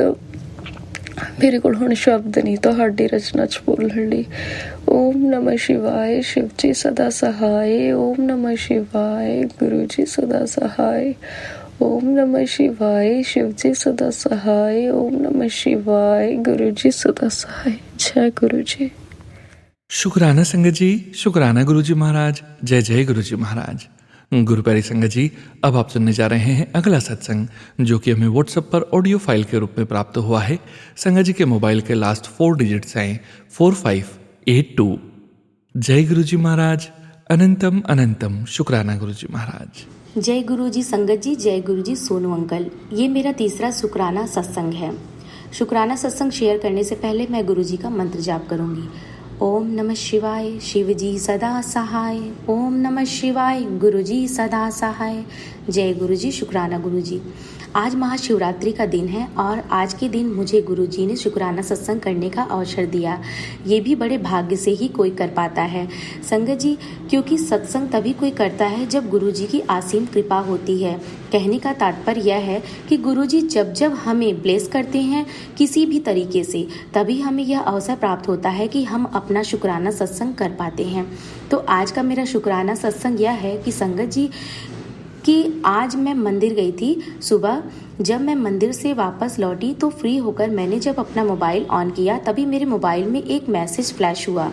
ਮੇਰੇ ਕੋਲ ਹੁਣ ਸ਼ਬਦ ਨਹੀਂ ਤੁਹਾਡੀ ਰਚਨਾ 'ਚ ਬੋਲਣ ਲਈ। ਓਮ ਨਮः ਸ਼ਿਵਾਏ, ਸ਼ਿਵ ਜੀ ਸਦਾ ਸਹਾਏ। ਓਮ ਨਮः ਸ਼ਿਵਾਏ, ਗੁਰੂ ਜੀ ਸਦਾ ਸਹਾਏ। ਓਮ ਨਮः ਸ਼ਿਵਾਏ, ਸ਼ਿਵ ਜੀ ਸਦਾ ਸਹਾਏ। ਓਮ ਨਮः ਸ਼ਿਵਾਏ, ਗੁਰੂ ਜੀ ਸਦਾ ਸਹਾਏ। ਜੈ ਗੁਰੂ ਜੀ। शुक्राना संगत जी, शुक्राना गुरु जी महाराज। जय जय गुरु जी महाराज। गुरु प्यारी संगत जी, अब आप सुनने जा रहे हैं अगला सत्संग जो कि हमें व्हाट्सएप पर ऑडियो फाइल के रूप में प्राप्त हुआ है। संगत जी के मोबाइल के लास्ट 4 डिजिट्स हैं 4582। जय गुरु जी महाराज, अनंतम अनंतम शुक्राना गुरु जी महाराज। जय गुरु जी संगत जी, जय गुरु जी सोनू अंकल। ये मेरा तीसरा शुक्राना सत्संग है। शुक्राना सत्संग शेयर करने से पहले मैं गुरु जी का मंत्र जाप करूंगी। ओम नमः शिवाय, शिव जी सदा सहाय। ओम नमः शिवाय, गुरु जी सदा सहाय। जय गुरु जी, शुक्राना गुरु जी। आज महाशिवरात्रि का दिन है और आज के दिन मुझे गुरु जी ने शुक्राना सत्संग करने का अवसर दिया। ये भी बड़े भाग्य से ही कोई कर पाता है संगत जी, क्योंकि सत्संग तभी कोई करता है जब गुरु जी की असीम कृपा होती है। कहने का तात्पर्य यह है कि गुरु जी जब जब हमें ब्लेस करते हैं किसी भी तरीके से, तभी हमें यह अवसर प्राप्त होता है कि हम अपना शुक्राना सत्संग कर पाते हैं। तो आज का मेरा शुक्राना सत्संग यह है कि संगत जी कि आज मैं मंदिर गई थी सुबह। जब मैं मंदिर से वापस लौटी तो फ्री होकर मैंने जब अपना मोबाइल ऑन किया तभी मेरे मोबाइल में एक मैसेज फ्लैश हुआ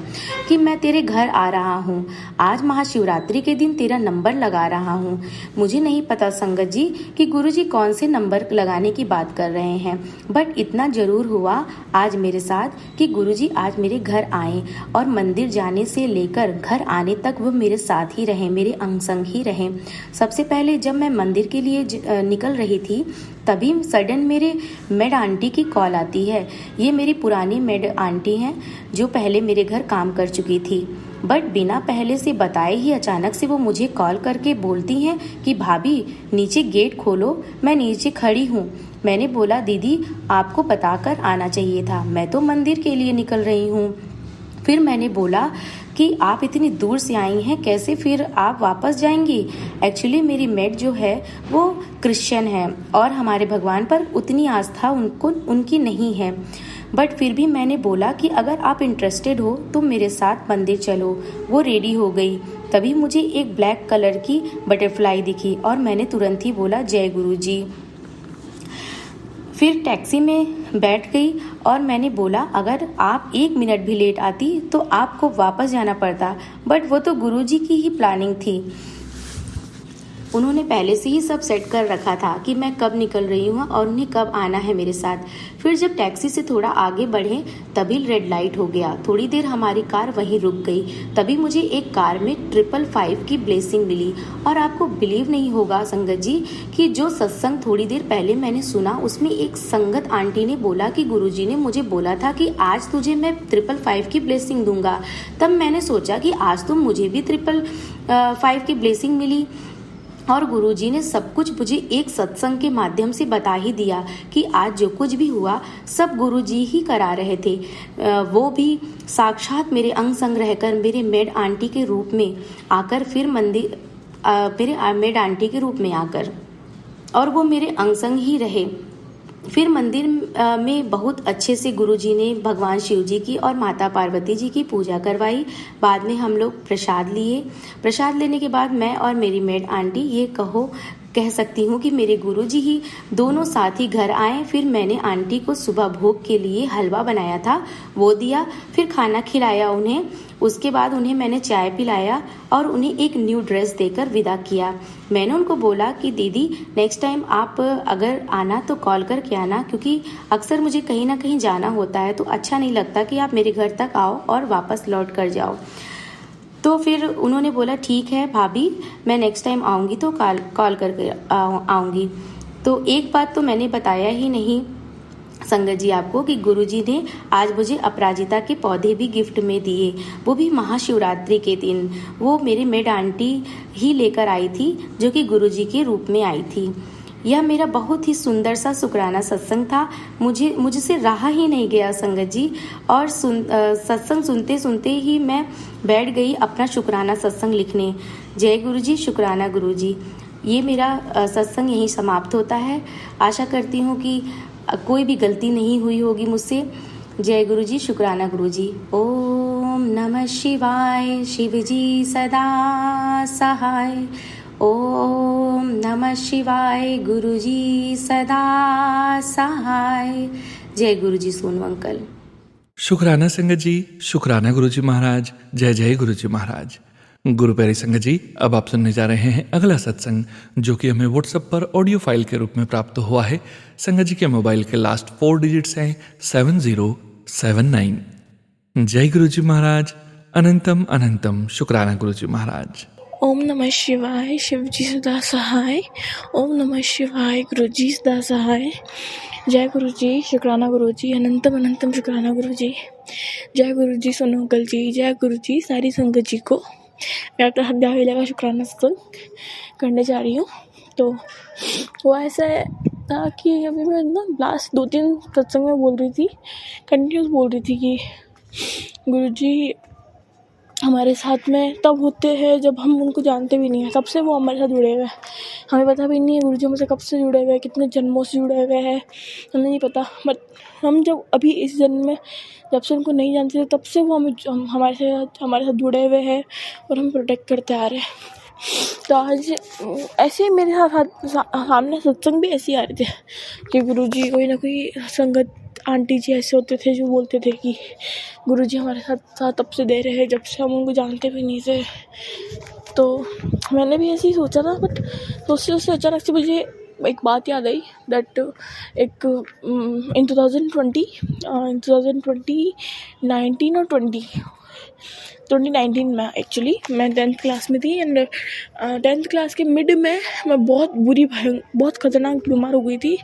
कि मैं तेरे घर आ रहा हूँ, आज महाशिवरात्रि के दिन तेरा नंबर लगा रहा हूँ। मुझे नहीं पता संगत जी कि गुरुजी कौन से नंबर लगाने की बात कर रहे हैं, बट इतना जरूर हुआ आज मेरे साथ कि गुरुजी आज मेरे घर आए और मंदिर जाने से लेकर घर आने तक वो मेरे साथ ही रहे, मेरे अंग संग ही रहे। सबसे पहले जब मैं मंदिर के लिए निकल रही थी तभी सडन मेरे मेड आंटी की कॉल आती है। ये मेरी पुरानी मेड आंटी हैं जो पहले मेरे घर काम कर चुकी थी, बट बिना पहले से बताए ही अचानक से वो मुझे कॉल करके बोलती हैं कि भाभी नीचे गेट खोलो, मैं नीचे खड़ी हूँ। मैंने बोला दीदी आपको बताकर आना चाहिए था, मैं तो मंदिर के लिए निकल रही हूँ। फिर मैंने बोला कि आप इतनी दूर से आई हैं, कैसे फिर आप वापस जाएंगी। एक्चुअली मेरी मेड जो है वो क्रिश्चियन है और हमारे भगवान पर उतनी आस्था उनकी नहीं है, बट फिर भी मैंने बोला कि अगर आप इंटरेस्टेड हो तो मेरे साथ मंदिर चलो। वो रेडी हो गई। तभी मुझे एक ब्लैक कलर की बटरफ्लाई दिखी और मैंने तुरंत ही बोला जय गुरु जी। फिर टैक्सी में बैठ गई और मैंने बोला अगर आप 1 मिनट भी लेट आती तो आपको वापस जाना पड़ता, बट वो तो गुरुजी की ही प्लानिंग थी। उन्होंने पहले से ही सब सेट कर रखा था कि मैं कब निकल रही हूँ और उन्हें कब आना है मेरे साथ। फिर जब टैक्सी से थोड़ा आगे बढ़े तभी रेड लाइट हो गया। थोड़ी देर हमारी कार वहीं रुक गई। तभी मुझे एक कार में 555 की ब्लेसिंग मिली। और आपको बिलीव नहीं होगा संगत जी कि जो सत्संग थोड़ी देर पहले मैंने सुना उसमें एक संगत आंटी ने बोला कि गुरुजी ने मुझे बोला था कि आज तुझे मैं 555 की ब्लेसिंग दूंगा। तब मैंने सोचा कि आज तो मुझे भी 555 की ब्लेसिंग मिली और गुरुजी ने सब कुछ मुझे एक सत्संग के माध्यम से बता ही दिया कि आज जो कुछ भी हुआ सब गुरुजी ही करा रहे थे। वो भी साक्षात मेरे अंग संग रहकर मेरे मेड आंटी के रूप में आकर, फिर मंदिर मेरे मेड आंटी के रूप में आकर, और वो मेरे अंग संग ही रहे। फिर मंदिर में बहुत अच्छे से गुरुजी ने भगवान शिव जी की और माता पार्वती जी की पूजा करवाई। बाद में हम लोग प्रसाद लिए। प्रसाद लेने के बाद मैं और मेरी मेड आंटी ये कह सकती हूँ कि मेरे गुरुजी ही दोनों साथ ही घर आए। फिर मैंने आंटी को सुबह भोग के लिए हलवा बनाया था वो दिया, फिर खाना खिलाया उन्हें। उसके बाद उन्हें मैंने चाय पिलाया और उन्हें एक न्यू ड्रेस देकर विदा किया। मैंने उनको बोला कि दीदी नेक्स्ट टाइम आप अगर आना तो कॉल करके आना, क्योंकि अक्सर मुझे कहीं ना कहीं जाना होता है तो अच्छा नहीं लगता कि आप मेरे घर तक आओ और वापस लौट कर जाओ। तो फिर उन्होंने बोला ठीक है भाभी, मैं नेक्स्ट टाइम आऊँगी तो कॉल करके आऊँगी। तो एक बात तो मैंने बताया ही नहीं संगत जी आपको कि गुरुजी ने आज मुझे अपराजिता के पौधे भी गिफ्ट में दिए, वो भी महाशिवरात्रि के दिन। वो मेरी मेड आंटी ही लेकर आई थी जो कि गुरुजी के रूप में आई थी। यह मेरा बहुत ही सुंदर सा शुक्राना सत्संग था। मुझसे रहा ही नहीं गया संगत जी, और सत्संग सुनते सुनते ही मैं बैठ गई अपना शुक्राना सत्संग लिखने। जय गुरु जी, शुक्राना गुरु जी। ये मेरा सत्संग यहीं समाप्त होता है। आशा करती हूँ कि कोई भी गलती नहीं हुई होगी मुझसे। जय गुरु जी, शुक्राना गुरु जी। ओम नमः शिवाय, शिव जी सदा सहाय। ओम नमः शिवाय, गुरु जी सदा सहाय। जय गुरु जी सोनू अंकल। शुक्राना संगत जी, शुक्राना गुरु जी महाराज। जय जय गुरु जी महाराज। गुरु प्यारी संगत जी, अब आप सुनने जा रहे हैं अगला सत्संग, जो कि हमें व्हाट्सएप पर ऑडियो फाइल के रूप में प्राप्त हुआ है। संगत जी के मोबाइल के लास्ट 4 डिजिट्स हैं 7079। जय गुरु जी महाराज। अनंतम अनंतम शुक्राना गुरु जी महाराज। ओम नमः शिवाय, शिवजी सदा सहाय। ओम नमः शिवाय, गुरु जी सदा सहाय। जय गुरु जी, शुक्राना गुरु जी, अनंतम अनंतम शुक्राना गुरु जी। जय गुरु जी सोनोकल जी, जय गुरु जी सारी संगत जी को मैं अपना हद्या वेला का शुक्राना सत्संग करने जा रही हूँ। तो वो ऐसा था कि अभी मैं ना लास्ट 2-3 सत्संग में बोल रही थी, कंटिन्यूस बोल रही थी कि गुरु जी हमारे साथ में तब होते हैं जब हम उनको जानते भी नहीं हैं, तब से वो हमारे साथ जुड़े हुए हैं। हमें पता भी नहीं है गुरु जी हमसे कब से जुड़े हुए हैं, कितने जन्मों से जुड़े हुए हैं, हमें नहीं पता। बट हम जब अभी इस जन्म में जब से उनको नहीं जानते थे, तब से वो हमारे साथ जुड़े हुए हैं और हम प्रोटेक्ट करते आ रहे हैं। तो आज ऐसे ही मेरे सामने सत्संग भी ऐसे ही आ रहे थे कि गुरु जी कोई ना कोई संगत आंटी जी ऐसे होते थे जो बोलते थे कि गुरु जी हमारे साथ तब से दे रहे हैं जब से हम उनको जानते भी नहीं थे। तो मैंने भी ऐसे ही सोचा था, बट उससे अचानक से मुझे एक बात याद आई दैट एक इन 2019 और 2019 में एक्चुअली मैं 10th क्लास में थी एंड 10th क्लास के मिड में मैं बहुत ख़तरनाक बीमार हो गई थी।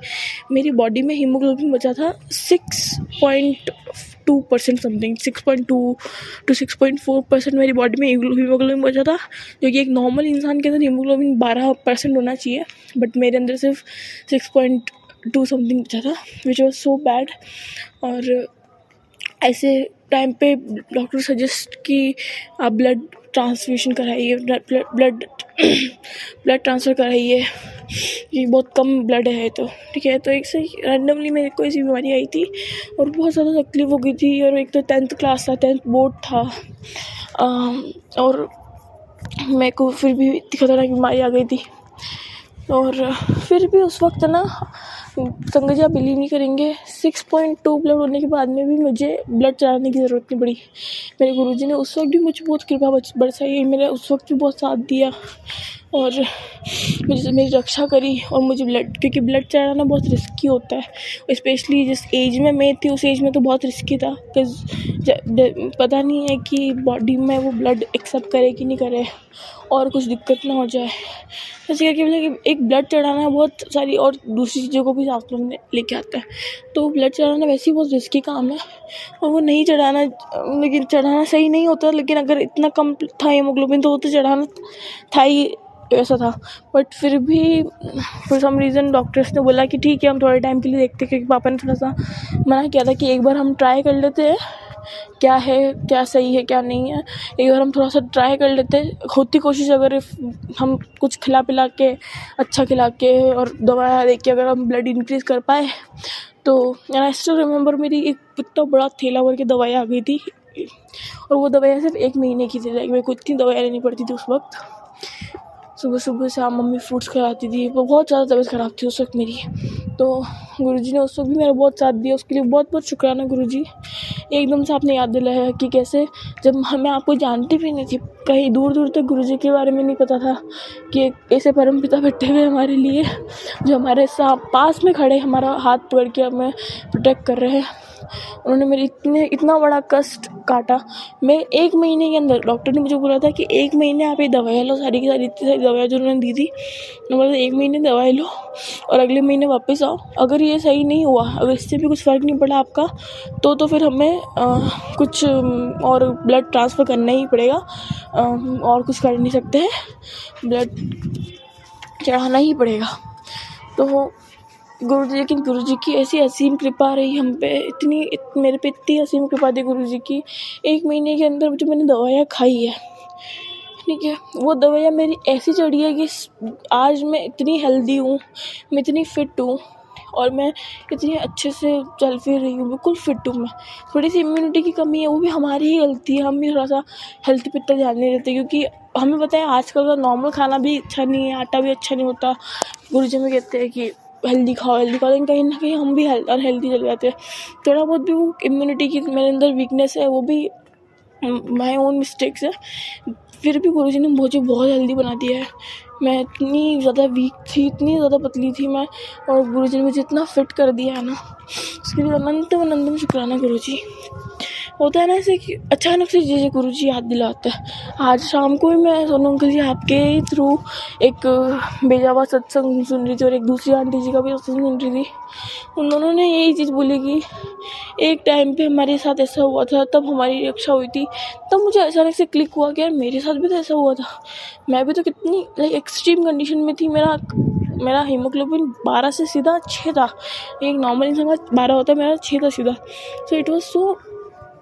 मेरी बॉडी में हीमोग्लोबिन बचा था 6.2% समथिंग, 6.2 to 6.4% मेरी बॉडी में हीमोग्लोबिन बचा था, जो कि एक नॉर्मल इंसान के अंदर हीमोग्लोबिन 12% होना चाहिए, बट मेरे अंदर सिर्फ 6.2 समथिंग बचा था, विच वॉज सो बैड। और ऐसे टाइम पे डॉक्टर सजेस्ट कि आप ब्लड ट्रांसफ्यूशन कराइए, ब्लड ट्रांसफ़र कराइए, ये बहुत कम ब्लड है। तो ठीक है, तो एक से रैंडमली मेरे को ऐसी बीमारी आई थी और बहुत ज़्यादा तकलीफ हो गई थी। और एक तो 10th क्लास था, 10th बोर्ड था, और मेरे को फिर भी इतनी खतरनाक बीमारी आ गई थी। और फिर भी उस वक्त ना संगत जी आप बिलीव नहीं करेंगे, 6.2 ब्लड होने के बाद में भी मुझे ब्लड चढ़ाने की ज़रूरत नहीं पड़ी। मेरे गुरुजी ने उस वक्त भी मुझे बहुत कृपा बरसाई, मेरा उस वक्त भी बहुत साथ दिया और मेरी रक्षा करी। और मुझे क्योंकि ब्लड चढ़ाना बहुत रिस्की होता है, स्पेशली जिस एज में मैं थी उस एज में तो बहुत रिस्की था, बिकॉज पता नहीं है कि बॉडी में वो ब्लड एक्सेप्ट करे कि नहीं करे और कुछ दिक्कत ना हो जाए। ऐसे करके मतलब कि एक ब्लड चढ़ाना बहुत सारी और दूसरी चीज़ों को भी साथ में लेके आता है। तो ब्लड चढ़ाना वैसे ही बहुत रिस्की काम है और वो नहीं चढ़ाना, लेकिन चढ़ाना सही नहीं होता। लेकिन अगर इतना कम था हीमोग्लोबिन तो वो तो चढ़ाना था ही, ऐसा था। बट फिर भी फॉर सम रीज़न डॉक्टर्स ने बोला कि ठीक है हम थोड़े टाइम के लिए देखते हैं, क्योंकि पापा ने थोड़ा सा मना किया था कि एक बार हम ट्राई कर लेते हैं क्या है, क्या सही है क्या नहीं है, एक बार हम थोड़ा सा ट्राई कर लेते हैं। होती कोशिश अगर हम कुछ खिला पिला के, अच्छा खिला के और दवाइयाँ दे के अगर हम ब्लड इंक्रीज़ कर पाए तो। एंड आई स्टिल रिमेंबर मेरी एक इतना बड़ा थैला भर के दवाई आ गई थी और वो दवाइयाँ सिर्फ 1 महीने की थी। मेरे को इतनी दवाइयाँ लेनी पड़ती थी उस वक्त। सुबह शाम मम्मी फ्रूट्स खिलाती थी, वो बहुत ज़्यादा तबीयत ख़राब थी उस वक्त मेरी। तो गुरुजी ने उस वक्त भी मेरा बहुत साथ दिया, उसके लिए बहुत बहुत शुक्राना गुरुजी। एकदम से आपने याद दिलाया कि कैसे जब मैं आपको जानती भी नहीं थी, कहीं दूर दूर तक गुरुजी के बारे में नहीं पता था कि ऐसे परमपिता बैठे हुए हमारे लिए, जो हमारे पास में खड़े हमारा हाथ पकड़ के हमें प्रोटेक्ट कर रहे हैं। उन्होंने मेरे इतना बड़ा कष्ट काटा। मैं 1 महीने के अंदर, डॉक्टर ने मुझे बोला था कि 1 महीने आप ये दवाई लो, सारी की सारी इतनी सारी दवाइयाँ जो उन्होंने दी थी, उन्होंने बोला 1 महीने दवाई लो और अगले महीने वापस आओ। अगर ये सही नहीं हुआ, अगर इससे भी कुछ फ़र्क नहीं पड़ा आपका तो फिर हमें कुछ और ब्लड ट्रांसफ़र करना ही पड़ेगा, और कुछ कर नहीं सकते हैं, ब्लड चढ़ाना ही पड़ेगा। तो गुरुजी की ऐसी असीम कृपा रही हम पे, मेरे पे इतनी असीम कृपा थी गुरुजी की। 1 महीने के अंदर जो मैंने दवाइयाँ खाई है, ठीक है, वो दवाइयाँ मेरी ऐसी चढ़ी है कि आज मैं इतनी हेल्दी हूँ, मैं इतनी फ़िट हूँ और मैं इतनी अच्छे से चल फिर रही हूँ, बिल्कुल फ़िट हूँ मैं। थोड़ी सी इम्यूनिटी की कमी है, वो भी हमारी ही गलती है, हम भी थोड़ा सा हेल्थ पे इतना ध्यान नहीं देते, क्योंकि हमें पता है आजकल का नॉर्मल खाना भी अच्छा नहीं है, आटा भी अच्छा नहीं होता। गुरुजी में कहते हैं कि हेल्दी खाओ, लेकिन कहीं ना कहीं हम भी अनहेल्दी चले जाते हैं। थोड़ा बहुत भी वो इम्यूनिटी की मेरे अंदर वीकनेस है, वो भी माय ओन मिस्टेक्स है। फिर भी गुरुजी ने मुझे बहुत हेल्दी बना दिया है। मैं इतनी ज़्यादा वीक थी, इतनी ज़्यादा पतली थी मैं, और गुरुजी ने मुझे इतना फिट कर दिया है ना, उसके लिए अनंतम अनंतम शुक्राना गुरुजी। होता है ना ऐसे कि अचानक से जैसे गुरुजी याद दिलाता है। आज शाम को ही मैं सोनू अंकल जी आपके थ्रू एक बेजावा सत्संग सुन रही थी, और एक दूसरी आंटी जी का भी सत्संग सुन रही थी। उन्होंने यही चीज़ बोली कि एक टाइम पे हमारे साथ ऐसा हुआ था, तब हमारी रक्षा हुई थी। तब मुझे अचानक से क्लिक हुआ कि यार मेरे साथ भी तो ऐसा हुआ था। मैं भी तो कितनी एक्सट्रीम कंडीशन में थी। मेरा हीमोग्लोबिन 12 से सीधा 6 था। एक नॉर्मल इंसान का 12 होता है, मेरा 6 था सीधा। सो इट वॉज सो,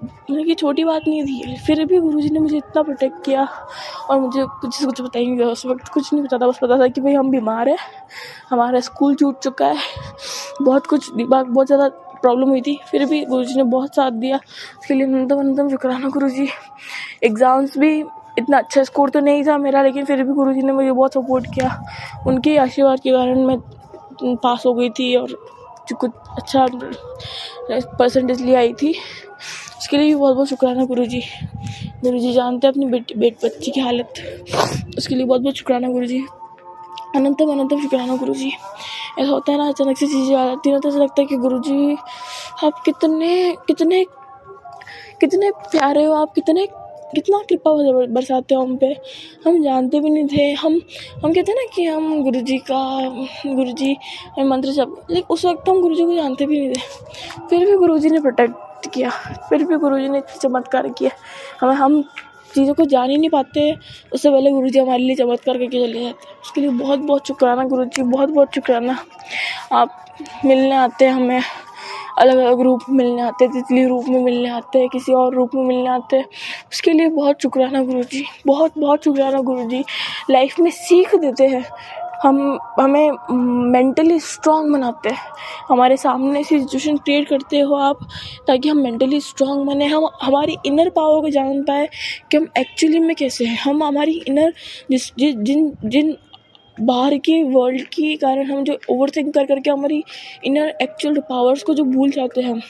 मतलब कि छोटी बात नहीं थी। फिर भी गुरुजी ने मुझे इतना प्रोटेक्ट किया, और मुझे कुछ पता ही नहीं था उस वक्त, कुछ नहीं पता था। बस पता था कि भाई हम बीमार हैं, हमारा स्कूल छूट चुका है, बहुत ज़्यादा प्रॉब्लम हुई थी। फिर भी गुरुजी ने बहुत साथ दिया, उसके लिए अनंतम शुक्राना गुरुजी। एग्ज़ाम्स भी इतना अच्छा स्कोर तो नहीं था मेरा, लेकिन फिर भी गुरुजी ने मुझे बहुत सपोर्ट किया। उनके आशीर्वाद के कारण मैं पास हो गई थी, और कुछ अच्छा परसेंटेज ले आई थी। उसके लिए भी बहुत बहुत शुक्राना गुरुजी। गुरुजी जानते हैं अपनी बच्ची की हालत, उसके लिए बहुत बहुत शुक्राना गुरुजी। अनंतम शुक्राना गुरुजी। ऐसा होता है ना, अचानक से चीज़ें आ जाती हैं तो ऐसा लगता है कि गुरुजी आप कितने प्यारे हो, आप कितना कृपा बरसाते हो हम पे। हम जानते भी नहीं थे। हम कहते हैं ना कि हम गुरुजी हमें मंत्र जप, लेकिन उस वक्त हम गुरुजी को जानते भी नहीं थे। फिर भी गुरुजी ने प्रोटेक्ट किया, फिर भी गुरुजी ने चमत्कार किया। हम चीज़ों को जान ही नहीं पाते, उससे पहले गुरुजी हमारे लिए चमत्कार करके चले जाते हैं। उसके लिए बहुत बहुत शुक्राना गुरुजी, बहुत बहुत शुक्राना। आप मिलने आते हैं हमें, अलग अलग रूप में मिलने आते हैं, तितली रूप में मिलने आते हैं, किसी और रूप में मिलने आते हैं। उसके लिए बहुत शुक्राना गुरुजी, बहुत बहुत शुक्राना गुरुजी। लाइफ में सीख देते हैं, हमें मेंटली स्ट्रॉन्ग बनाते हैं। हमारे सामने ऐसी सिचुएशन क्रिएट करते हो आप, ताकि हम मेंटली स्ट्रॉन्ग बने, हम हमारी इनर पावर को जान पाए कि हम एक्चुअली में कैसे हैं। हम हमारी इनर जिन बाहर के वर्ल्ड के कारण हम जो ओवर थिंक करके हमारी इनर एक्चुअल पावर्स को जो भूल जाते हैं, हम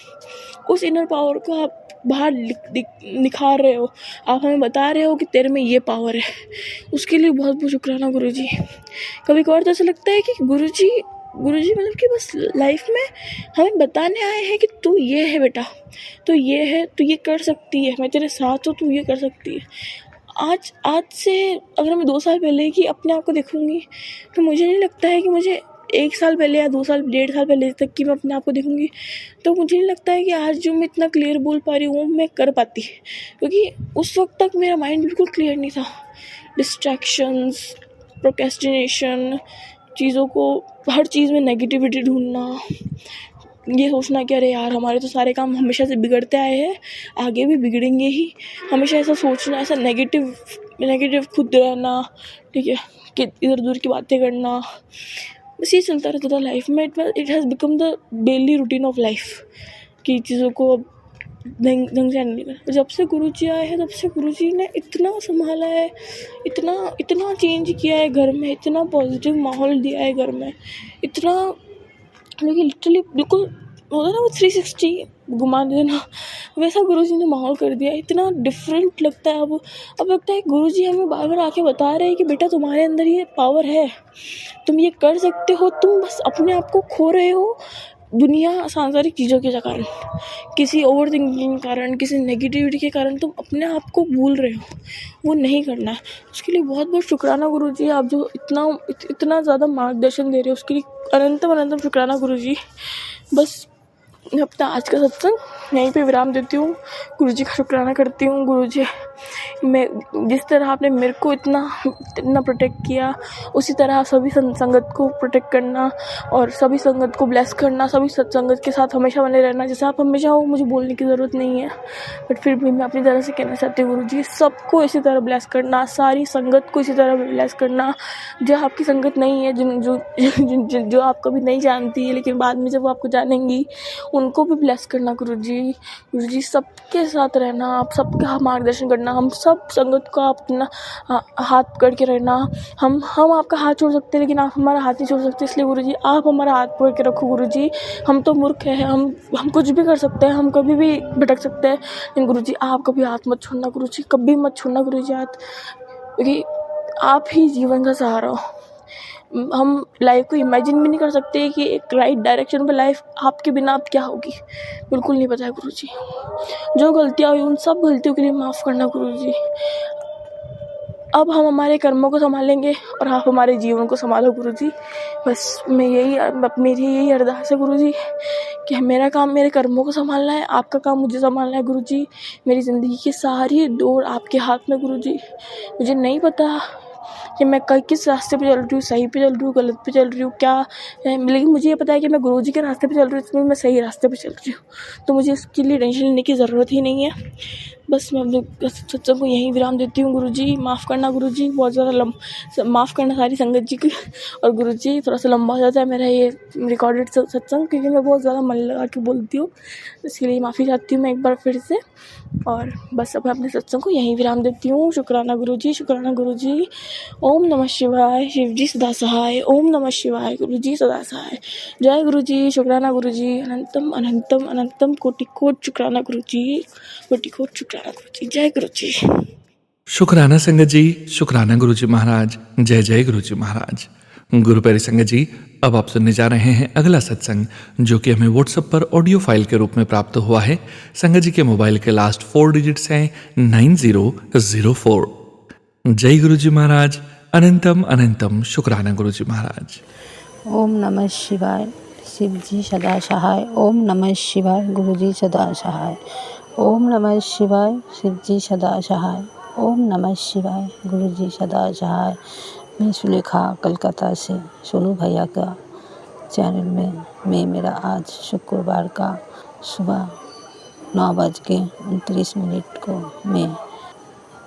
उस इनर पावर को आप बाहर निखार रहे हो। आप हमें बता रहे हो कि तेरे में ये पावर है। उसके लिए बहुत बहुत शुक्राना गुरुजी। कभी कभार तो ऐसा लगता है कि गुरुजी मतलब कि बस लाइफ में हमें बताने आए हैं कि तू ये है बेटा, तू ये है, तू ये कर सकती है, मैं तेरे साथ हूँ, तू ये कर सकती है। आज से अगर मैं 2 साल पहले की अपने आप को देखूँगी तो मुझे नहीं लगता है कि मुझे 1 साल पहले या 2 साल 1.5 साल पहले तक की मैं अपने आप को देखूँगी तो मुझे नहीं लगता है कि आज जो मैं इतना क्लियर बोल पा रही हूँ मैं कर पाती, क्योंकि उस वक्त तक मेरा माइंड बिल्कुल क्लियर नहीं था। डिस्ट्रैक्शंस, प्रोक्रेस्टिनेशन, चीज़ों को हर चीज़ में नेगेटिविटी ढूंढना, ये सोचना कि अरे यार हमारे तो सारे काम हमेशा से बिगड़ते आए हैं, आगे भी बिगड़ेंगे ही, हमेशा ऐसा सोचना, ऐसा नेगेटिव खुद रहना, ठीक है, कि इधर उधर की बातें करना, बस ये चलता रहता था लाइफ में। It has become the daily routine of life कि चीज़ों को ढंग से हैंडल करना। जब से गुरुजी आए हैं तब से गुरुजी ने इतना संभाला है, इतना चेंज किया है घर में, इतना पॉजिटिव माहौल दिया है घर में, इतना लिटरली बिल्कुल होता ना वो 360 घुमा देना, वैसा गुरुजी ने माहौल कर दिया। इतना डिफरेंट लगता है अब लगता है गुरुजी हमें बार बार आके बता रहे हैं कि बेटा तुम्हारे अंदर ये पावर है, तुम ये कर सकते हो, तुम बस अपने आप को खो रहे हो दुनिया सांसारिक चीज़ों के कारण, किसी ओवर थिंकिंग के कारण, किसी नेगेटिविटी के कारण तुम अपने आप को भूल रहे हो, वो नहीं करना है। उसके लिए बहुत बहुत शुक्राना गुरुजी, आप जो इतना ज़्यादा मार्गदर्शन दे रहे हो उसके लिए अनंतम शुक्राना गुरुजी। बस मैं अपना आज का सत्संग यहीं पे विराम देती हूँ, गुरुजी का शुक्राना करती हूँ। गुरुजी, मैं जिस तरह आपने मेरे को इतना प्रोटेक्ट किया, उसी तरह सभी संगत को प्रोटेक्ट करना और सभी संगत को ब्लेस करना, सभी सत्संगत के साथ हमेशा बने रहना। जैसे आप हमेशा हो, मुझे बोलने की ज़रूरत नहीं है, बट फिर भी मैं अपनी तरह से कहना चाहती हूँ गुरुजी, सबको इसी तरह ब्लेस करना, सारी संगत को इसी तरह ब्लेस करना, जो आपकी संगत नहीं है, जो आप कभी नहीं जानती है लेकिन बाद में जब आपको जानेंगी उनको भी ब्लेस करना गुरुजी सबके साथ रहना, आप सबका मार्गदर्शन करना, हम सब संगत को आप अपना हाथ पकड़ के रहना। हम आपका हाथ छोड़ सकते हैं लेकिन आप हमारा हाथ नहीं छोड़ सकते, इसलिए गुरुजी आप हमारा हाथ पकड़ के रखो गुरुजी। हम तो मूर्ख हैं, हम कुछ भी कर सकते हैं, हम कभी भी भटक सकते हैं, लेकिन गुरुजी आप कभी हाथ मत छोड़ना गुरुजी, कभी मत छोड़ना गुरुजी हाथ। क्योंकि आप ही जीवन का सहारा हो। हम लाइफ को इमेजिन भी नहीं कर सकते कि एक राइट डायरेक्शन पे लाइफ आपके बिना अब क्या होगी, बिल्कुल नहीं पता है गुरुजी। जो गलतियाँ हुई उन सब गलतियों के लिए माफ़ करना गुरुजी। अब हम हमारे कर्मों को संभालेंगे और आप हमारे जीवन को संभालो गुरुजी। बस मेरी यही अरदास है गुरुजी कि मेरा काम मेरे कर्मों को संभालना है, आपका काम मुझे संभालना है गुरुजी। मेरी ज़िंदगी की सारी दौड़ आपके हाथ में गुरुजी। मुझे नहीं पता कि मैं किस रास्ते पे चल रही हूँ, सही पे चल रही हूँ, गलत पे चल रही हूँ, क्या है, लेकिन मुझे ये पता है कि मैं गुरुजी के रास्ते पे चल रही हूँ, इसमें मैं सही रास्ते पे चल रही हूँ। तो मुझे इसके लिए टेंशन लेने की ज़रूरत ही नहीं है। बस मैं अपने सत्संग को यहीं विराम देती हूँ गुरुजी। माफ़ करना गुरुजी, बहुत ज़्यादा माफ़ करना सारी संगत जी की। और गुरुजी थोड़ा सा लंबा हो जाता है मेरा ये रिकॉर्डेड सत्संग, क्योंकि मैं बहुत ज़्यादा मन लगा के बोलती हूँ, इसके लिए माफ़ी चाहती हूँ मैं एक बार फिर से। और बस अब मैं अपने सत्संग को यहीं विराम देती हूँ। शुक्राना गुरुजी, शुक्राना गुरुजी। ओम नमः शिवाय, शिव जी सदा सहाय। ओम नमः शिवाय, गुरुजी सदा सहाय। जय गुरुजी, शुक्राना गुरुजी। अनंतम अनंतम अनंतम कोटि कोटि शुक्राना गुरुजी, कोटि कोटि शुक्राना गुरुजी। जय गुरुजी। शुक्राना संगत जी, शुक्राना गुरुजी महाराज। जय जय गुरुजी महाराज। गुरु प्यारी संगत जी, अब आप सुनने जा रहे हैं अगला सत्संग, जो कि हमें व्हाट्सएप पर ऑडियो फाइल के रूप में प्राप्त हुआ है। संगत जी के मोबाइल के लास्ट 4 डिजिट्स हैं 9004। जय गुरुजी महाराज। अनंतम अनंतम शुक्राना गुरुजी महाराज। ओम नमः शिवाय, शिव जी सदा सहाय। ओम नमः शिवाय, गुरु जी सदा सहाय। ओम नमः शिवाय, शिव जी सदा सहाय। ओम नमः शिवाय, गुरु जी सदा सहाय। मैं सुलेखा कलकत्ता से सोनू भैया का चैनल में मेरा आज शुक्रवार का सुबह 9:29 को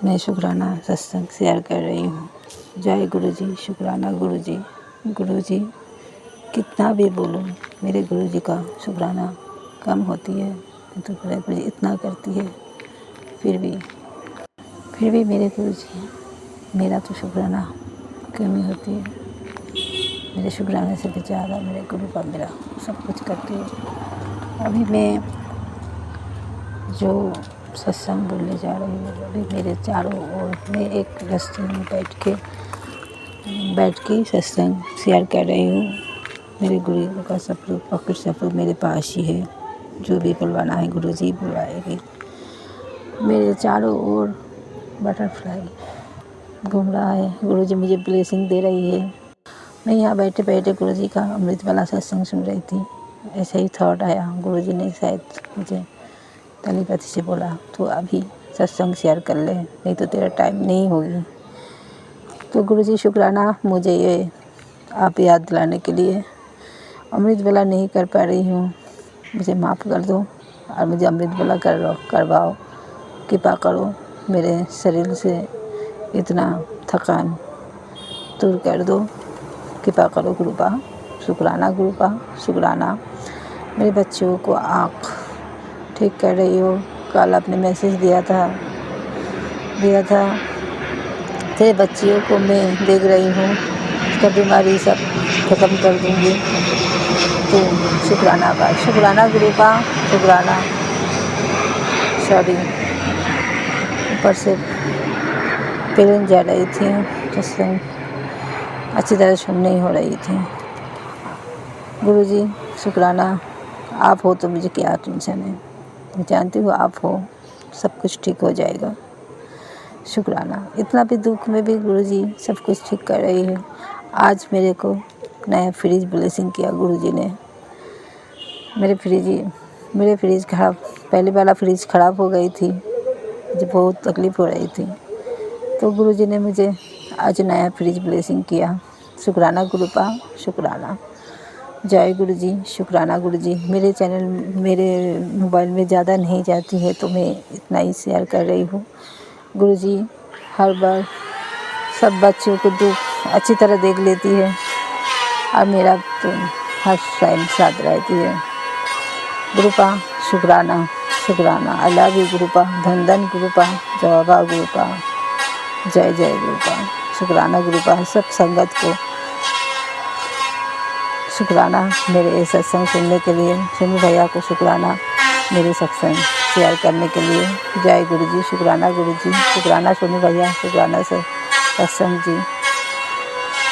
मैं शुक्राना सत्संग शेयर कर रही हूँ। जय गुरु जी, शुक्राना गुरु जी। गुरु जी कितना भी बोलूँ, मेरे गुरु जी का शुक्राना कम होती है, तो गुरु जी इतना करती है, फिर भी मेरे गुरु जी, मेरा तो शुक्राना कमी होती है। मेरे शुक्राने से भी ज़्यादा मेरे गुरु का मेरा सब कुछ करती है। अभी मैं जो सत्संग बोलने जा रही हूँ, अभी मेरे चारों ओर मैं एक रास्ते में बैठ के सत्संग शेयर कर रही हूँ। मेरे गुरु का सब लोग पकड़ सब लोग मेरे पास ही है, जो भी बुलवाना है गुरु जी बुलवाएगी। मेरे चारों ओर बटरफ्लाई घूम रहा है, गुरु जी मुझे ब्लेसिंग दे रही है। मैं यहाँ बैठे बैठे गुरु जी का अमृत वाला सत्संग सुन रही थी, ऐसे ही थॉट आया, गुरु जी ने शायद मुझे तलीपति से बोला तो अभी सत्संग शेयर कर ले, नहीं तो तेरा टाइम नहीं होगी। तो गुरु जी शुक्राना, मुझे ये आप याद दिलाने के लिए। अमृत वाला नहीं कर पा रही हूँ, मुझे माफ़ कर दो और मुझे अमृत वाला करवाओ, कृपा करो। मेरे शरीर से इतना थकान दूर कर दो, कृपा करो गुरुपा। शुक्राना गुरुपा, शुक्राना। मेरे बच्चों को आँख ठीक कर रही हो, कल आपने मैसेज दिया था तेरे बच्चियों को मैं देख रही हूँ, उसका बीमारी सब खत्म कर दूँगी। तो शुक्राना का, शुक्राना गुरुपा, शुक्राना। सॉरी, ऊपर से पेरेंट जा रही थी, जिससे अच्छी तरह सुन नहीं हो रही थी। गुरुजी शुक्राना, आप हो तो मुझे क्या टेंशन है, मैं जानती हूँ आप हो, सब कुछ ठीक हो जाएगा। शुक्राना, इतना भी दुख में भी गुरुजी सब कुछ ठीक कर रही है। आज मेरे को नया फ्रिज ब्लेसिंग किया गुरुजी ने। मेरे फ्रिज खराब, पहले वाला फ्रिज ख़राब हो गई थी, मुझे बहुत तकलीफ़ हो रही थी, तो गुरुजी ने मुझे आज नया फ्रिज ब्लेसिंग किया। शुक्राना गुरुपा, शुक्राना। जय गुरुजी, शुक्राना गुरुजी। मेरे चैनल मेरे मोबाइल में ज़्यादा नहीं जाती है, तो मैं इतना ही शेयर कर रही हूँ। गुरुजी हर बार सब बच्चों को दुख अच्छी तरह देख लेती है और मेरा तो हर टाइम साथ रहती है। गुरुपा शुक्राना, शुक्राना। आई लव यू गुरुपा, धन धन गुरुपा, जवाबा गुरुपा, जय जय गुरुपा। शुक्राना गुरुपा, सब संगत को शुक्राना, मेरे सत्संग सुनने के लिए। सोनू भैया को शुक्राना, मेरे सत्संग शेयर करने के लिए। जय गुरुजी, शुक्राना गुरुजी, शुक्राना सोनू भैया, शुक्राना सर, सत्संग जी।